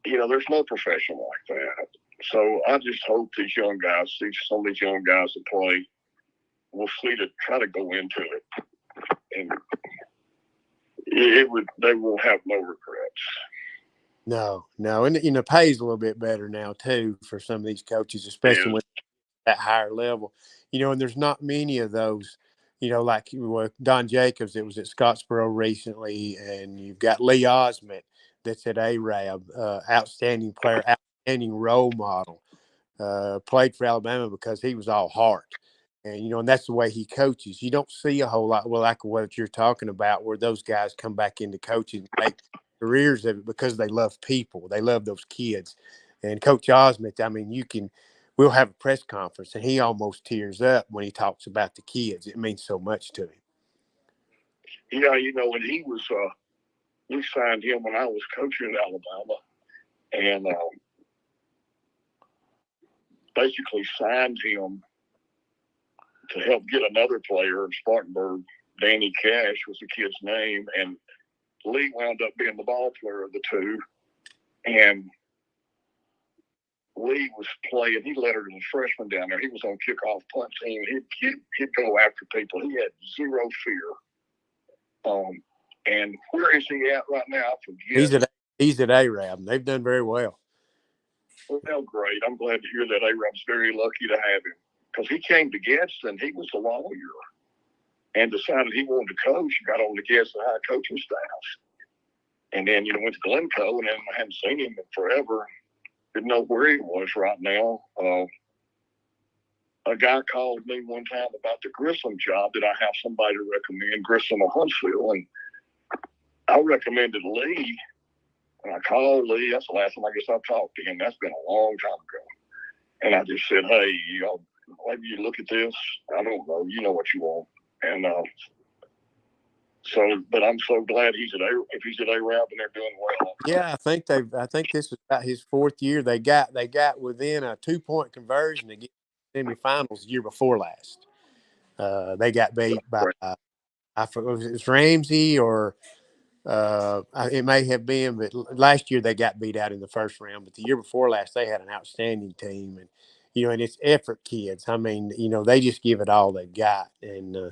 there's no profession like that. So I just hope some of these young guys that play will see to try to go into it. And they will have no regrets. No. And, it pays a little bit better now, too, for some of these coaches, especially when at higher level, and there's not many of those, like Don Jacobs that was at Scottsboro recently, and you've got Lee Osment that's at Arab, outstanding player, outstanding role model, played for Alabama because he was all heart. And, and that's the way he coaches. You don't see a whole lot, like what you're talking about, where those guys come back into coaching and make careers of it because they love people. They love those kids. And Coach Osment, we'll have a press conference and he almost tears up when he talks about the kids. It means so much to him. Yeah, when he was, we signed him when I was coaching at Alabama, and basically signed him to help get another player in Spartanburg. Danny Cash was the kid's name, and Lee wound up being the ball player of the two. And Lee was playing. He lettered as a freshman down there. He was on kickoff punt team. He'd go after people. He had zero fear. And where is he at right now? I forget. He's at Arab. They've done very well. Well, great. I'm glad to hear that. Arab's very lucky to have him because he came to Gadsden. He was a lawyer and decided he wanted to coach. Got on the Gadsden High coaching staff, and then went to Glencoe, and then I hadn't seen him in forever. Didn't know where he was right now. A guy called me one time about the Grissom job. Did I have somebody to recommend, Grissom or Huntsville? And I recommended Lee. And I called Lee. That's the last time I guess I talked to him. That's been a long time ago. And I just said, hey, maybe you look at this. I don't know. You know what you want. And but I'm so glad if he's at Arab and they're doing well. Yeah, I think this is about his fourth year. They got within a 2-point conversion to get semifinals the year before last. They got beat by I forget if it was Ramsey or it may have been, but last year they got beat out in the first round. But the year before last, they had an outstanding team, and and it's effort kids. They just give it all they got, and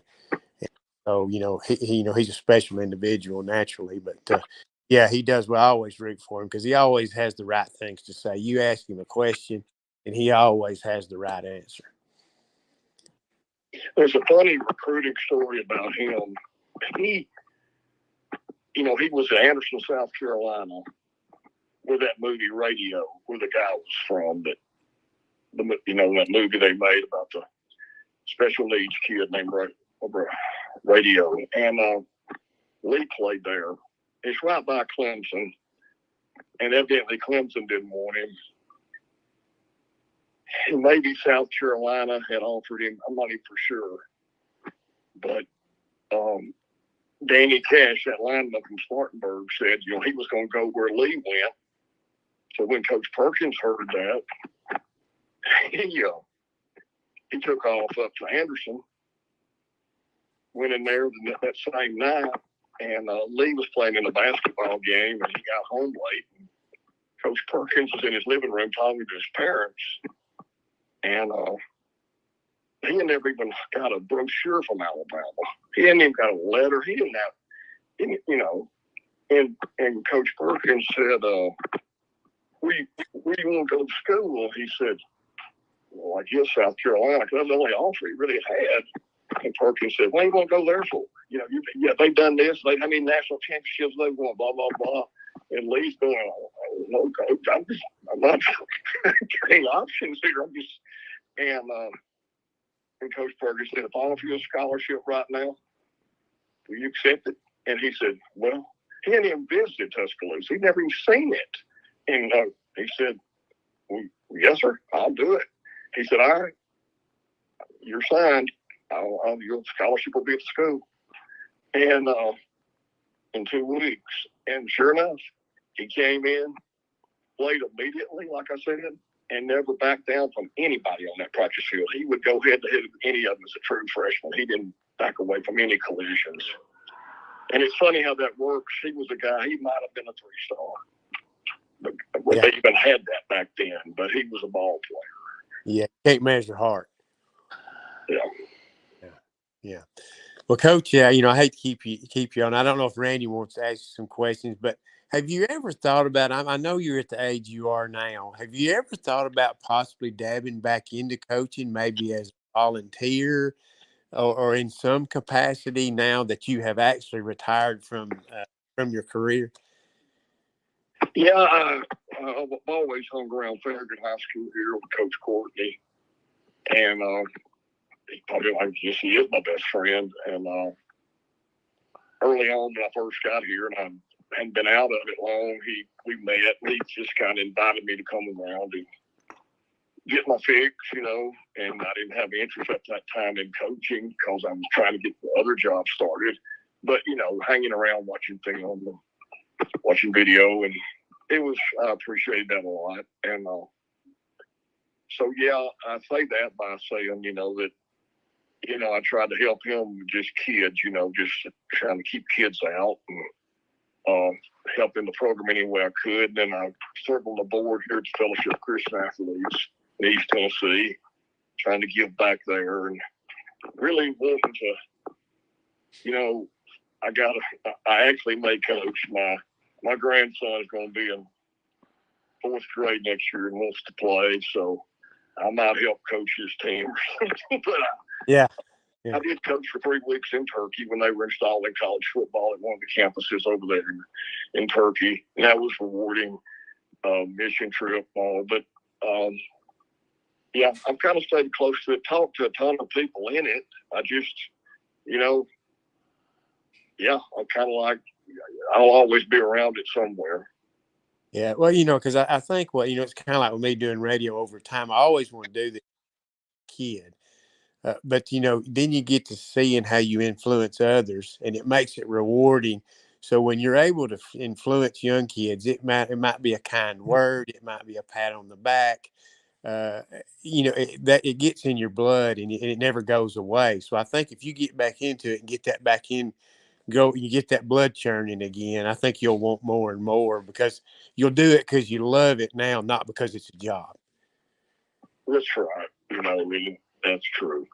so he's a special individual naturally. But yeah, he does. Well, I always root for him because he always has the right things to say. You ask him a question, and he always has the right answer. There's a funny recruiting story about him. He was in Anderson, South Carolina, where that movie Radio, where the guy was from, that movie they made about the special needs kid named Radio. And Lee played there. It's right by Clemson, and evidently Clemson didn't want him. And maybe South Carolina had offered him. I'm not even for sure. But Danny Cash, that lineman from Spartanburg, said, he was going to go where Lee went. So when Coach Perkins heard that, he took off up to Anderson, went in there that same night, And Lee was playing in a basketball game, and he got home late. And Coach Perkins was in his living room talking to his parents, and he had never even got a brochure from Alabama. He hadn't even got a letter. He didn't have, you know. And Coach Perkins said, "Where you want to go to school?" He said, "Well, I guess South Carolina, because that was the only offer he really had." And Perkins said, "What are you going to go there for? You know, they've done this. How many national championships they've won, blah, blah, blah." And Lee's going, "Oh, no, Coach, I'm not getting options here. I'm just," and Coach Perkins said, "If I offer you a scholarship right now, will you accept it?" And he said, "Well," he hadn't even visited Tuscaloosa. He'd never even seen it. And he said, "Well, yes, sir, I'll do it." He said, "All right, you're signed. Your scholarship will be at the school." And in 2 weeks. And sure enough, he came in, played immediately, like I said, and never backed down from anybody on that practice field. He would go head to head with any of them as a true freshman. He didn't back away from any collisions. And it's funny how that works. He was a guy, he might have been a 3-star. But they even had that back then, but he was a ball player. Yeah, can't measure heart. Yeah. Well, Coach, I hate to keep you on. I don't know if Randy wants to ask you some questions, but have you ever thought about? I know you're at the age you are now. Have you ever thought about possibly dabbing back into coaching, maybe as a volunteer, or in some capacity now that you have actually retired from your career? Yeah, I've always hung around Farragut High School here with Coach Courtney, and he probably, he is my best friend. And early on when I first got here, and I hadn't been out of it long, we met, and he just kind of invited me to come around and get my fix, and I didn't have interest at that time in coaching because I was trying to get the other job started. But, hanging around, watching film, watching video, and I appreciated that a lot. And so, yeah, I say that by saying, that, I tried to help him with just kids, just trying to keep kids out and help in the program any way I could. Then I served on the board here at the Fellowship of Christian Athletes in East Tennessee, trying to give back there and really wanting to, I actually may coach. My grandson is going to be in 4th grade next year and wants to play, so I might help coach his team. But Yeah. I did coach for 3 weeks in Turkey when they were installing college football at one of the campuses over there in Turkey. And that was rewarding, mission trip and all. But, yeah, I've kind of stayed close to it, talked to a ton of people in it. I just, I'm kind of like, I'll always be around it somewhere. Yeah, well, because I think, it's kind of like with me doing radio over time. I always want to do this kid. But, then you get to seeing how you influence others, and it makes it rewarding. So when you're able to influence young kids, it might be a kind word. It might be a pat on the back. It gets in your blood, and it never goes away. So I think if you get back into it and get that back in, you get that blood churning again, I think you'll want more and more because you'll do it because you love it now, not because it's a job. That's right. That's true.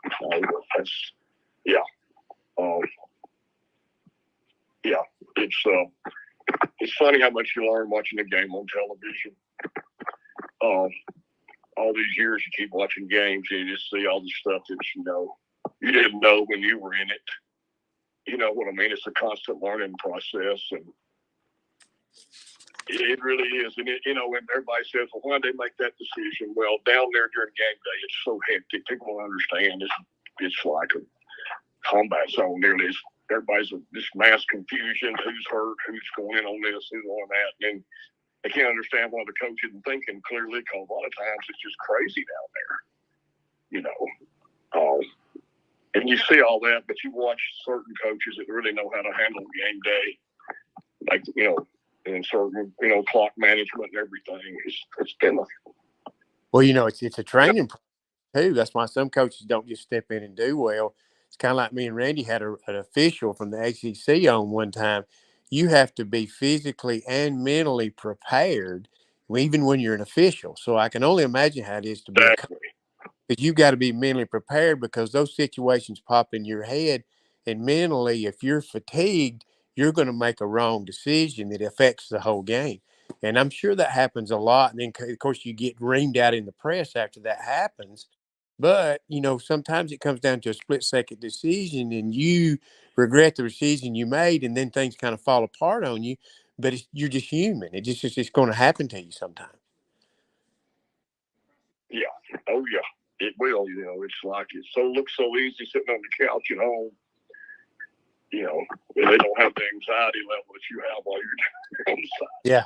It's funny how much you learn watching the game on television. All these years you keep watching games and you just see all the stuff that you didn't know when you were in it. You know what I mean? It's a constant learning process, and it really is. And when everybody says, "Well, why did they make that decision?" Well, down there during game day, it's so hectic. People don't understand. It's like a combat zone. Nearly, everybody's this mass confusion. Who's hurt? Who's going in on this? Who's on that? And they can't understand why the coach isn't thinking clearly because a lot of times it's just crazy down there. And you see all that, but you watch certain coaches that really know how to handle game day, like and certain clock management and everything. It's been Well, it's a training process too. That's why some coaches don't just step in and do well. It's kind of like me and Randy had an official from the ACC on one time. You have to be physically and mentally prepared, even when you're an official. So I can only imagine how it is to be a coach. Exactly. Because you got to be mentally prepared, because those situations pop in your head, and mentally, if you're fatigued, you're going to make a wrong decision that affects the whole game. And I'm sure that happens a lot. And then, of course, you get reamed out in the press after that happens. But, sometimes it comes down to a split-second decision, and you regret the decision you made, and then things kind of fall apart on you. But you're just human. It's going to happen to you sometimes. Yeah. Oh, yeah. It will. It's like looks so easy sitting on the couch at home. They don't have the anxiety level that you have while you're on the side. Yeah.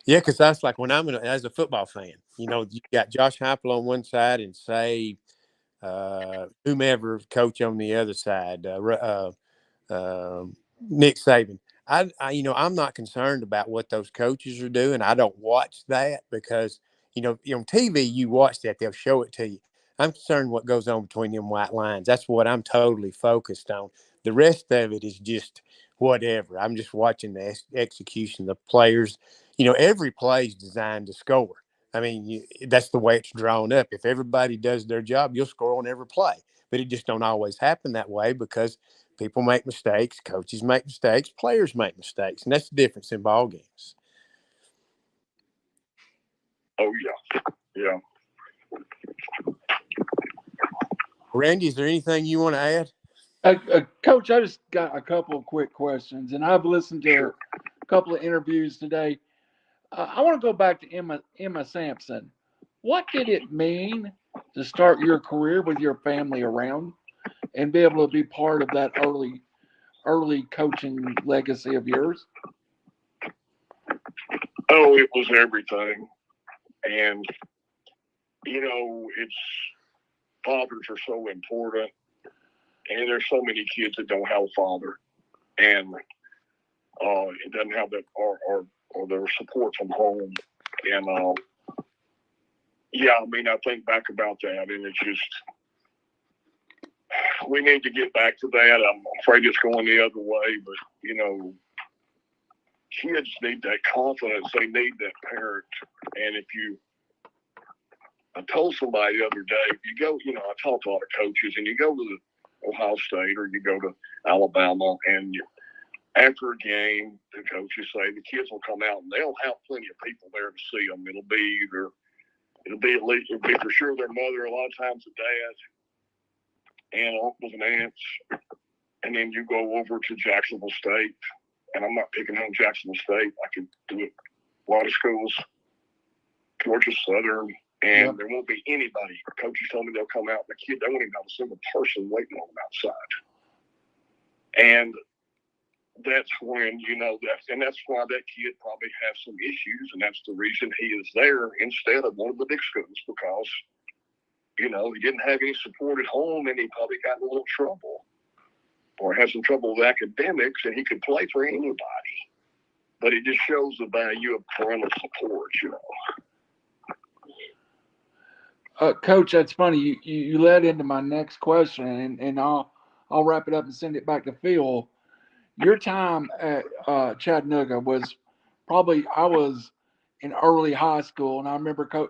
Yeah, because that's like when as a football fan, you got Josh Heupel on one side and say whomever coach on the other side, Nick Saban. I'm not concerned about what those coaches are doing. I don't watch that because, on TV, you watch that, they'll show it to you. I'm concerned what goes on between them white lines. That's what I'm totally focused on. The rest of it is just whatever. I'm just watching the execution of the players. Every play is designed to score. I mean, that's the way it's drawn up. If everybody does their job, you'll score on every play. But it just don't always happen that way because people make mistakes, coaches make mistakes, players make mistakes, and that's the difference in ball games. Oh, yeah. Randy, is there anything you want to add? Coach, I just got a couple of quick questions, and I've listened to a couple of interviews today. I want to go back to Emma Samson. What did it mean to start your career with your family around and be able to be part of that early coaching legacy of yours? Oh, it was everything. And, it's fathers are so important. And there's so many kids that don't have a father. And it doesn't have that or their support from home. And, I think back about that, and it's just, we need to get back to that. I'm afraid it's going the other way, but, kids need that confidence. They need that parent. And I told somebody the other day, if you go, I talk to a lot of coaches, and you go to the Ohio State or you go to Alabama, and after a game, the coaches say the kids will come out and they'll have plenty of people there to see them. It'll be for sure their mother, a lot of times the dad, and uncles and aunts. And then you go over to Jacksonville State, and I'm not picking on Jacksonville State. I could do it a lot of schools, Georgia Southern, and there won't be anybody. Coaches told me they'll come out, and they won't even have a single person waiting on them outside. And that's when and that's why that kid probably has some issues, and that's the reason he is there instead of one of the big schools, because he didn't have any support at home, and he probably got in a little trouble or had some trouble with academics, and he could play for anybody. But it just shows the value of parental support, Coach, that's funny. You led into my next question, and I'll wrap it up and send it back to Phil. Your time at Chattanooga was probably, I was in early high school, and I remember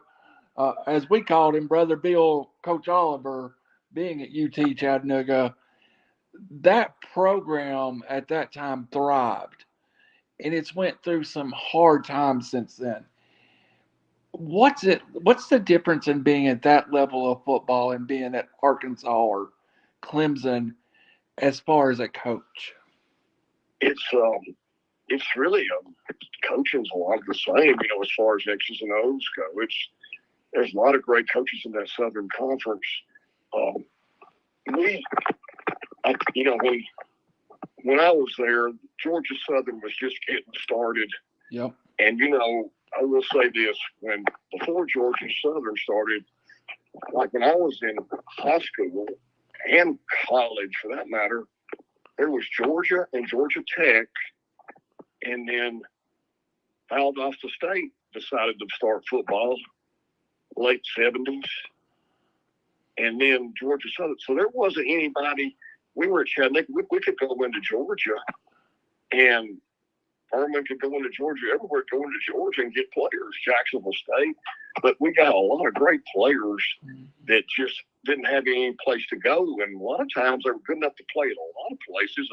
as we called him, Brother Bill, Coach Oliver, being at UT-Chattanooga. That program at that time thrived, and it's went through some hard times since then. What's the difference in being at that level of football and being at Arkansas or Clemson as far as a coach? It's really coaching's a lot of the same, as far as X's and O's go. There's a lot of great coaches in that Southern Conference. When I was there, Georgia Southern was just getting started. Yep. And I will say this: before Georgia Southern started, like when I was in high school and college, for that matter, there was Georgia and Georgia Tech, and then Valdosta State decided to start football late 70s. and then Georgia Southern. So there wasn't anybody. We were at Chattanooga. We could go into Georgia, and Furman could go into Georgia, everywhere, go into Georgia and get players, Jacksonville State. But we got a lot of great players that just didn't have any place to go. And a lot of times they were good enough to play at a lot of places.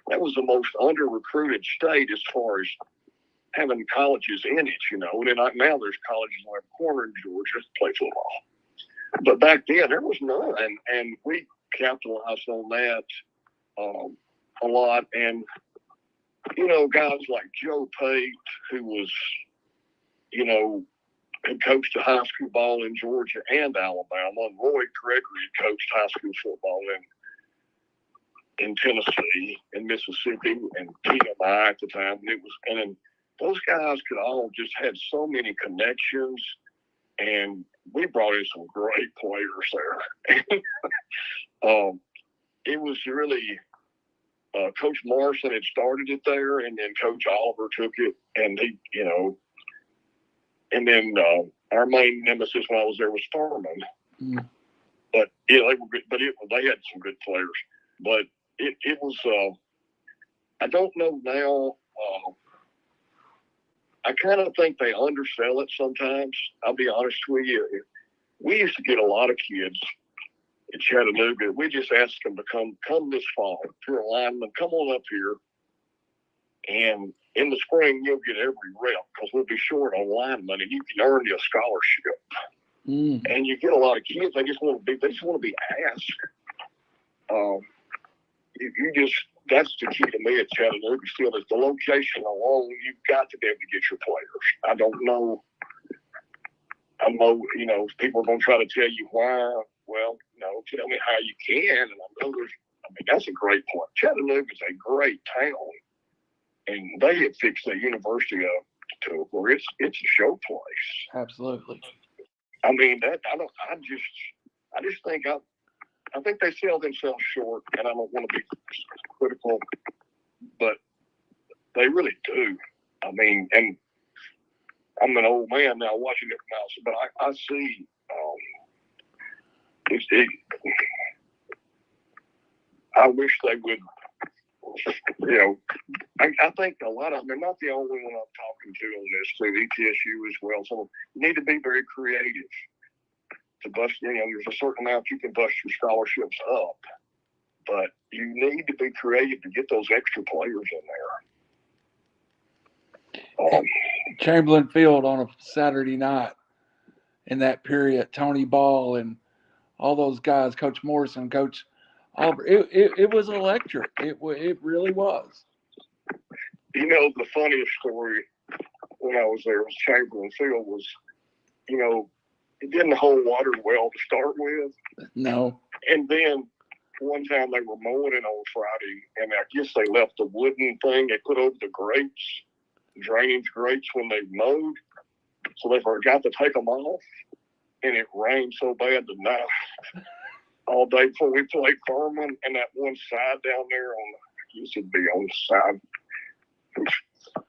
That was the most under-recruited state as far as having colleges in it, you know. And then now there's colleges on every corner in Georgia to play football. But back then there was none. And we capitalized on that a lot. And you know, guys like Joe Pate, who was, you know, had coached the high school ball in Georgia and Alabama. And Roy Gregory had coached high school football in Tennessee and Mississippi and TMI at the time. And then those guys could all just had so many connections, and we brought in some great players there. It was really. Coach Morrison had started it there, and then Coach Oliver took it, and he, you know, and then our main nemesis when I was there was Furman. But yeah, they were good, they had some good players. But it was I don't know now. I kind of think they undersell it sometimes. I'll be honest with you. We used to get a lot of kids in Chattanooga. We just asked them to come this fall. If you're a lineman, come on up here. And in the spring, you'll get every rep because we'll be short on linemen, and you can earn you a scholarship. And you get a lot of kids. They just want to be asked. That's the key to me at Chattanooga still is the location alone. You've got to be able to get your players. I don't know. I know, you know, people are going to try to tell you why. Well, no, tell me how you can. And I know that's a great point. Chattanooga's a great town, and they had fixed the university up to where it's a show place. Absolutely. I mean, I just think I think they sell themselves short, and I don't want to be critical, but they really do. I mean, and I'm an old man now watching it now, but I see. I wish they would, you know, I think a lot of them, they're not the only one I'm talking to on this, too, ETSU as well. So you need to be very creative to bust, you know, there's a certain amount you can bust your scholarships up, but you need to be creative to get those extra players in there. Chamberlain Field on a Saturday night in that period, Tony Ball and all those guys, Coach Morrison, Coach Oliver, it was electric. It really was. You know, the funniest story when I was there was Chamberlain Field was, you know, it didn't hold water well to start with. No. And then one time they were mowing it on Friday, and I guess they left the wooden thing they put over the grates, drainage grates when they mowed. So they forgot to take them off, and it rained so bad the night all day before we played Furman, and that one side down there used to be on the side.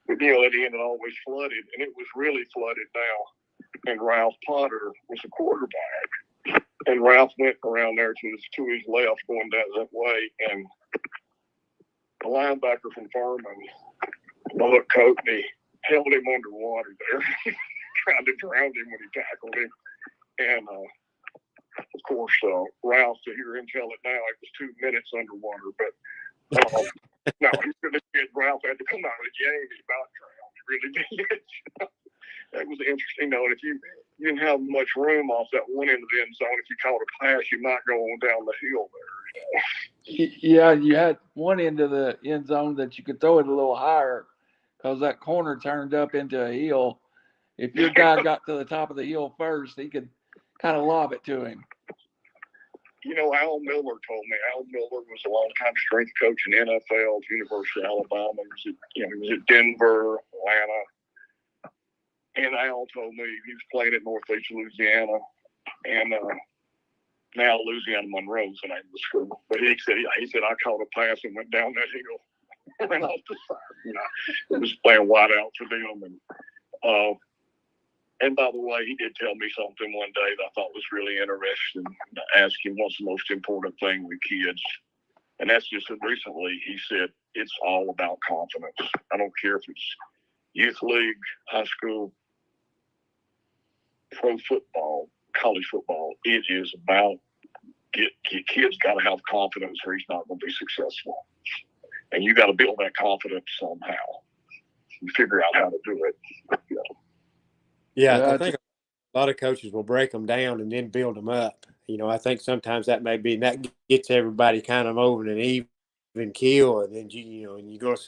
But, you know, at the end it always flooded, and it was really flooded now. And Ralph Potter was a quarterback, and Ralph went around there to his left going down that way, and the linebacker from Furman, Buck Coatney, held him underwater there, trying to drown him when he tackled him. And, of course, Ralph, to hear him tell it now, it was 2 minutes underwater. But, no, Ralph had to come out of the game. He about drowned. He really did. That was interesting, though. And if you didn't have much room off that one end of the end zone, if you caught a pass, you might go on down the hill there. Yeah, you had one end of the end zone that you could throw it a little higher because that corner turned up into a hill. If your guy got to the top of the hill first, he could kind of lob it to him. You know, Al Miller told me. Al Miller was a long-time strength coach in NFL, University of Alabama. He was at Denver, Atlanta. And Al told me he was playing at Northeast Louisiana, and now Louisiana Monroe's the name of the school. But he said I caught a pass and went down that hill, ran off the side. You know, it was playing wide out for them, And by the way, he did tell me something one day that I thought was really interesting. I asked him what's the most important thing with kids. And that's just recently, he said, it's all about confidence. I don't care if it's youth league, high school, pro football, college football. It is about kids got to have confidence or he's not going to be successful. And you got to build that confidence somehow. You figure out how to do it. You know. Yeah, I think a lot of coaches will break them down and then build them up. You know, I think sometimes that may be, and that gets everybody kind of over an even keel, and then you know, and you're going to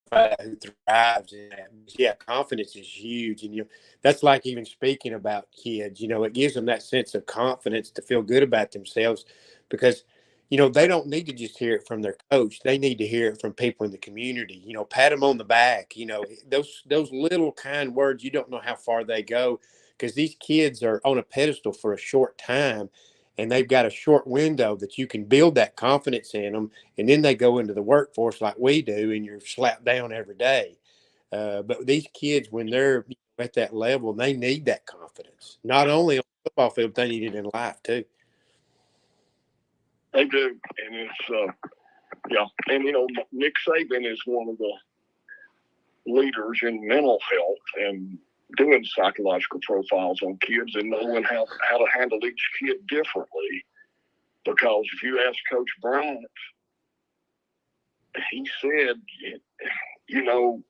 find out who thrives in that. Yeah, confidence is huge, and that's like even speaking about kids. You know, it gives them that sense of confidence to feel good about themselves, because you know they don't need to just hear it from their coach; they need to hear it from people in the community. You know, pat them on the back. You know, those little kind words. You don't know how far they go, because these kids are on a pedestal for a short time, and they've got a short window that you can build that confidence in them, and then they go into the workforce like we do, and you're slapped down every day. But these kids, when they're at that level, they need that confidence, not only on the football field, they need it in life too. They do, and it's yeah, and you know, Nick Saban is one of the leaders in mental health and doing psychological profiles on kids and knowing how to handle each kid differently. Because if you ask Coach Bryant, he said, you know,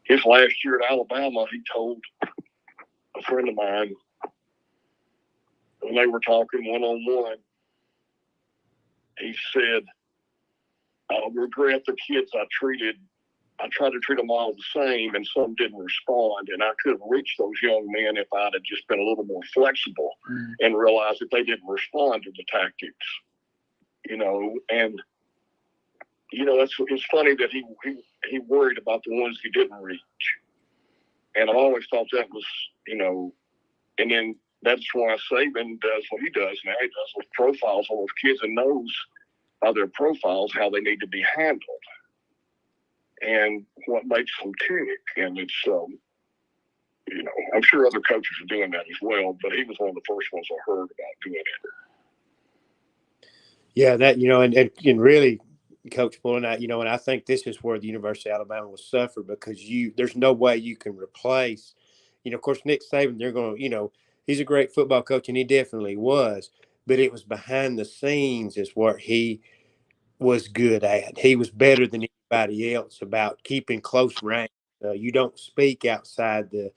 his last year at Alabama, he told a friend of mine when they were talking one-on-one, he said, I regret the kids I tried to treat them all the same, and some didn't respond. And I could have reached those young men if I'd have just been a little more flexible and realized that they didn't respond to the tactics, you know. And, you know, it's funny that he worried about the ones he didn't reach. And I always thought that was, you know, and then that's why Saban does what he does now. He does those profiles on those kids and knows by their profiles how they need to be handled and what makes them tick. And it's, you know, I'm sure other coaches are doing that as well, but he was one of the first ones I heard about doing it. Yeah, that, you know, and really, Coach Pullen, you know, and I think this is where the University of Alabama will suffer, because there's no way you can replace, you know, of course, Nick Saban, they're going to, you know, he's a great football coach, and he definitely was, but it was behind the scenes is what he was good at. He was better than anybody else about keeping close range. You don't speak outside the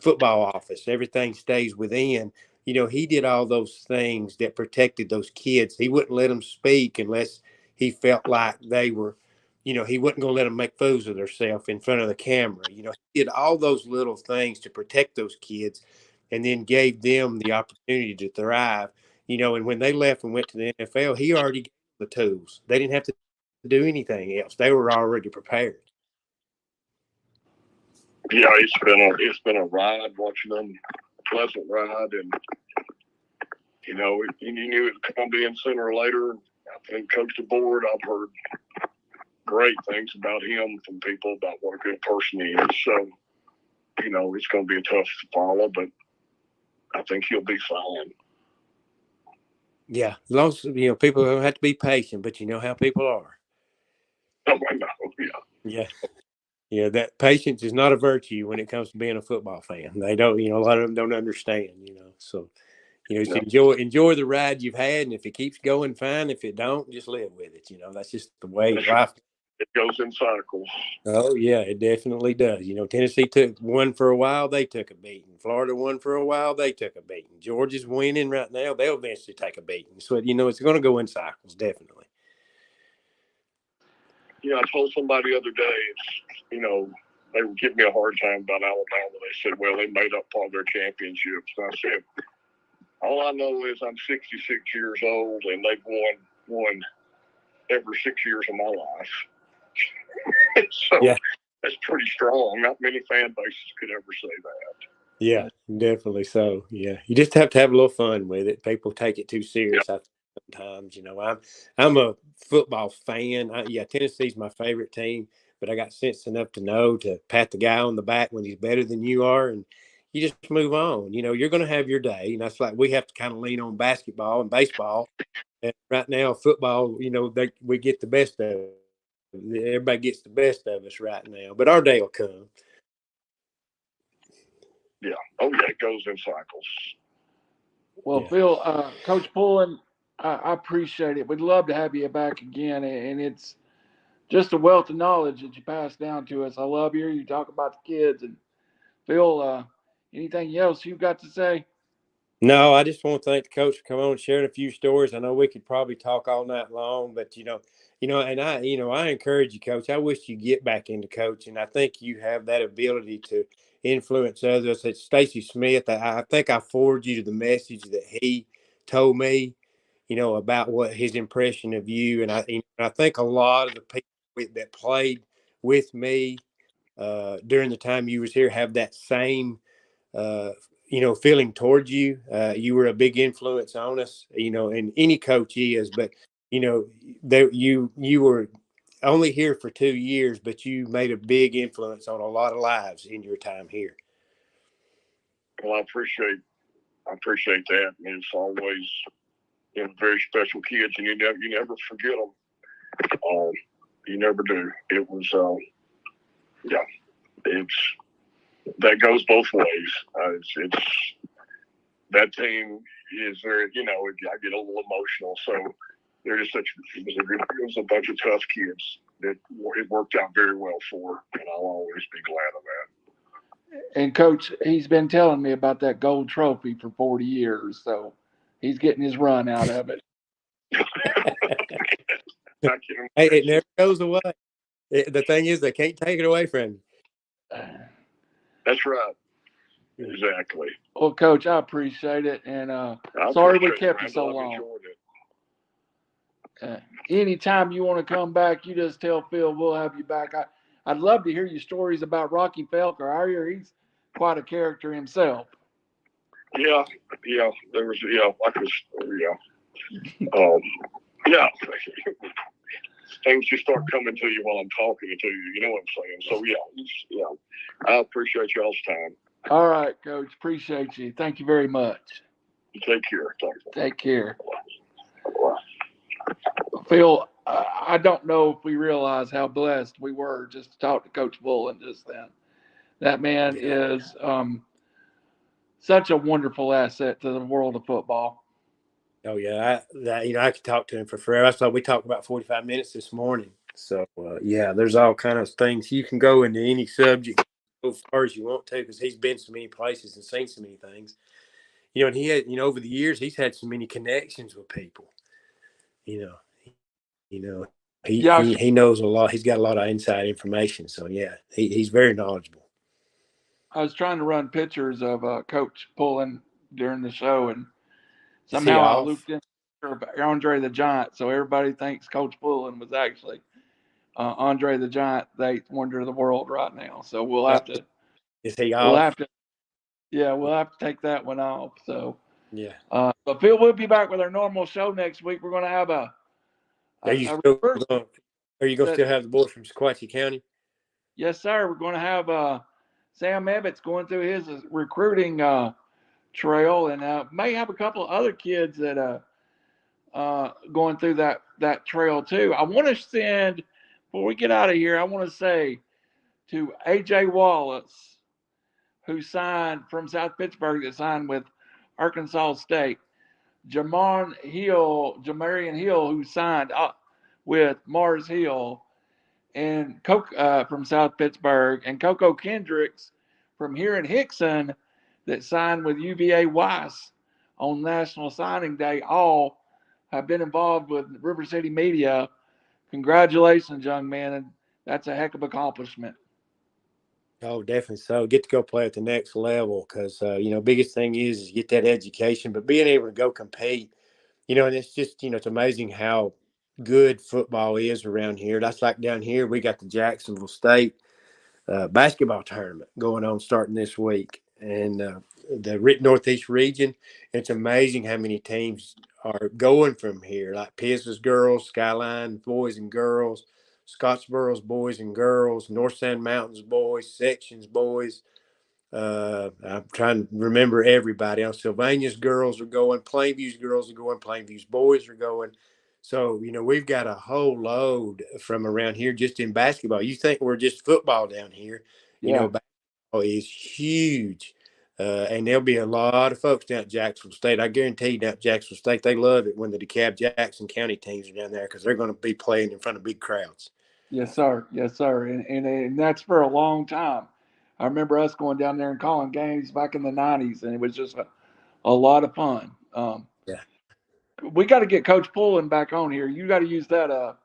football office. Everything stays within. You know, he did all those things that protected those kids. He wouldn't let them speak unless he felt like they were, you know, he wasn't going to let them make fools of themselves in front of the camera. You know, he did all those little things to protect those kids, and then gave them the opportunity to thrive. You know, and when they left and went to the NFL, he already gave them the tools. They didn't have to do anything else. They were already prepared. Yeah, it's been a ride watching them, a pleasant ride, and you know, you knew it was going to be in sooner or later. I think Coach DeBoer, I've heard great things about him from people about what a good person he is. So, you know, it's going to be a tough follow, but I think he'll be fine. Yeah, as long as, you know, people have to be patient, but you know how people are. Oh, I know, yeah. Yeah. Yeah, that patience is not a virtue when it comes to being a football fan. They don't, you know, a lot of them don't understand, you know. So, you know, just enjoy the ride you've had, and if it keeps going, fine. If it don't, just live with it. You know, that's just the way life. It goes in cycles. Oh yeah, it definitely does. You know, Tennessee took one for a while, they took a beating. Florida won for a while, they took a beating. Georgia's winning right now, they'll eventually take a beating. So, you know, it's going to go in cycles, definitely. Yeah, I told somebody the other day, you know, they were giving me a hard time about Alabama. They said, well, they made up all their championships. And I said, all I know is I'm 66 years old, and they've won every 6 years of my life. So yeah, that's pretty strong. Not many fan bases could ever say that. Yeah, definitely so. Yeah, you just have to have a little fun with it. People take it too serious. I think sometimes, you know, I'm a football fan. Yeah, Tennessee's my favorite team, but I got sense enough to know to pat the guy on the back when he's better than you are, and you just move on. You're going to have your day. And that's like we have to kind of lean on basketball and baseball. And right now, football, we get the best of it. Everybody gets the best of us right now. But our day will come. Yeah. Oh, yeah, it goes in cycles. Well, Yeah. Phil, Coach Pullen, I appreciate it. We'd love to have you back again, and it's just a wealth of knowledge that you pass down to us. I love hearing you talk about the kids. And Phil, anything else you've got to say? No, I just want to thank the coach for coming on and sharing a few stories. I know we could probably talk all night long, but and I encourage you, Coach. I wish you get back into coaching. I think you have that ability to influence others. It's Stacy Smith. I think I forwarded you to the message that he told me, about what his impression of you. And I think a lot of the people that played with me during the time you was here have that same uh, feeling towards you. You were a big influence on us, and any coach is, but that you were only here for 2 years, but you made a big influence on a lot of lives in your time here. Well, I appreciate that. And it's always very special kids, and you never forget them. You never do. It was it's that goes both ways. It's that team is very, I get a little emotional. So they're just it was a bunch of tough kids that it worked out very well for, and I'll always be glad of that. And Coach, he's been telling me about that gold trophy for 40 years, so he's getting his run out of it. Hey, it never goes away. The thing is, they can't take it away from you. That's right. Exactly. Well, Coach, I appreciate it, and sorry we kept you so long. Anytime you want to come back, you just tell Phil, we'll have you back. I'd love to hear your stories about Rocky Felker. I hear he's quite a character himself. Yeah. There was, things just start coming to you while I'm talking to you. You know what I'm saying? So, I appreciate y'all's time. All right, Coach. Appreciate you. Thank you very much. You take care. Take care. Phil, I don't know if we realize how blessed we were just to talk to Coach Pullen just then. That man is such a wonderful asset to the world of football. Oh yeah, I could talk to him for forever. That's why we talked about 45 minutes this morning. So there's all kind of things. You can go into any subject as far as you want to, because he's been so many places and seen so many things. And he had, over the years, he's had so many connections with people. He knows a lot. He's got a lot of inside information. So he's very knowledgeable. I was trying to run pictures of Coach Pullen during the show, and somehow I looped in Andre the Giant, so everybody thinks Coach Pullen was actually Andre the Giant, the eighth wonder of the world right now. So we'll have to. Is he off? We'll have to take that one off. So yeah. But Phil, we'll be back with our normal show next week. We're going to have Are you going to still have the boys from Sequatchie County? Yes, sir. We're going to have Sam Ebbets going through his recruiting trail, and may have a couple of other kids that going through that trail too. I want to send, before we get out of here, I want to say to AJ Wallace, who signed from South Pittsburgh, that signed with Arkansas State, Jamarian Hill, who signed with Mars Hill, and from South Pittsburgh, and Coco Kendricks from here in Hickson that signed with UVA Weiss on National Signing Day, all have been involved with RiverCity-Media. Congratulations, young man, and that's a heck of an accomplishment. Oh, definitely so. Get to go play at the next level because, biggest thing is get that education, but being able to go compete, and it's just, it's amazing how good football is around here. That's like down here, we got the Jacksonville State basketball tournament going on starting this week. And the Northeast region, it's amazing how many teams are going from here, like Pisgah's girls, Skyline boys and girls, Scottsboro's boys and girls, North Sand Mountains boys, Sections boys, I'm trying to remember everybody. Sylvania's girls are going. Plainview's girls are going. Plainview's boys are going. So, we've got a whole load from around here just in basketball. You think we're just football down here. Yeah. Basketball is huge. And there'll be a lot of folks down at Jacksonville State. I guarantee you down at Jacksonville State, they love it when the DeKalb Jackson County teams are down there because they're going to be playing in front of big crowds. Yes, sir. Yes, sir. And that's for a long time. I remember us going down there and calling games back in the 90s, and it was just a lot of fun. Yeah. We got to get Coach Pullen back on here. You got to use that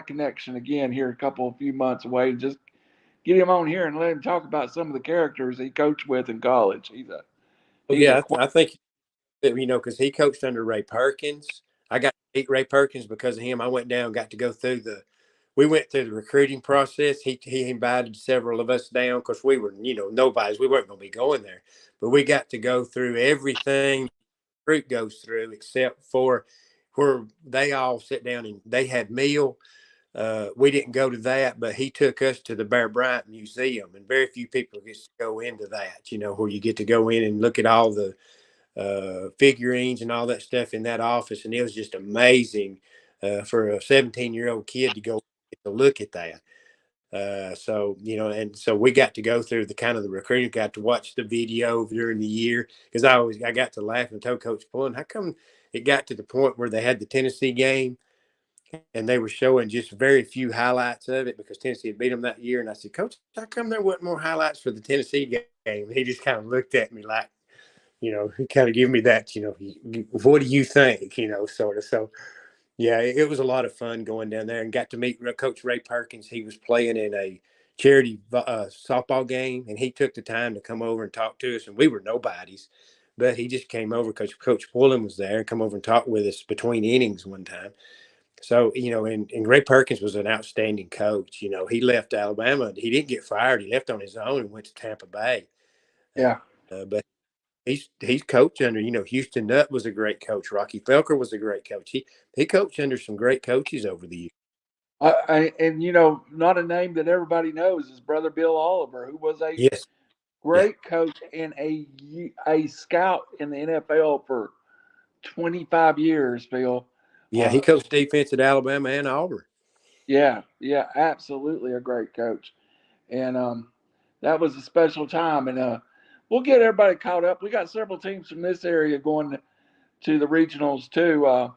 connection again here a few months away. Just get him on here and let him talk about some of the characters he coached with in college. He's a I think because he coached under Ray Perkins. I got to meet Ray Perkins because of him. I went down, got to go through we went through the recruiting process. He invited several of us down because we were, nobodies. We weren't going to be going there, but we got to go through everything the recruit goes through except for where they all sit down and they had meal. We didn't go to that, but he took us to the Bear Bryant Museum, and very few people get to go into that, where you get to go in and look at all the figurines and all that stuff in that office. And it was just amazing for a 17-year-old kid to go to look at that. And so we got to go through the kind of the recruiting, got to watch the video during the year because I got to laugh and told Coach Pullen, how come it got to the point where they had the Tennessee game and they were showing just very few highlights of it because Tennessee had beat them that year. And I said, Coach, how come there wasn't more highlights for the Tennessee game? And he just kind of looked at me like, he kind of gave me that, what do you think, sort of. So, yeah, it was a lot of fun going down there and got to meet Coach Ray Perkins. He was playing in a charity softball game, and he took the time to come over and talk to us. And we were nobodies, but he just came over because Coach Pullen was there and come over and talk with us between innings one time. So, and Ray Perkins was an outstanding coach. He left Alabama. He didn't get fired. He left on his own and went to Tampa Bay. Yeah. But he's coached under, Houston Nutt was a great coach. Rocky Felker was a great coach. He coached under some great coaches over the years. And not a name that everybody knows is Brother Bill Oliver, who was a Yes. great coach and a scout in the NFL for 25 years, Bill. Yeah, he coached defense at Alabama and Auburn. Yeah, absolutely a great coach. And that was a special time. And we'll get everybody caught up. We got several teams from this area going to the regionals too.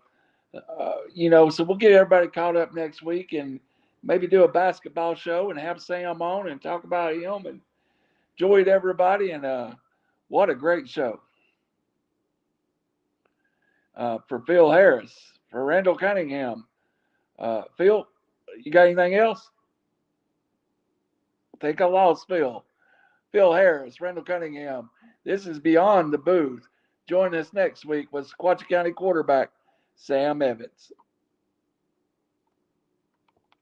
So we'll get everybody caught up next week and maybe do a basketball show and have Sam on and talk about him and enjoyed everybody. And what a great show. For Phil Harris, for Randall Cunningham. Phil, you got anything else? I think I lost Phil. Phil Harris, Randall Cunningham. This is Beyond the Booth. Join us next week with Sequatchie County quarterback Sam Evans.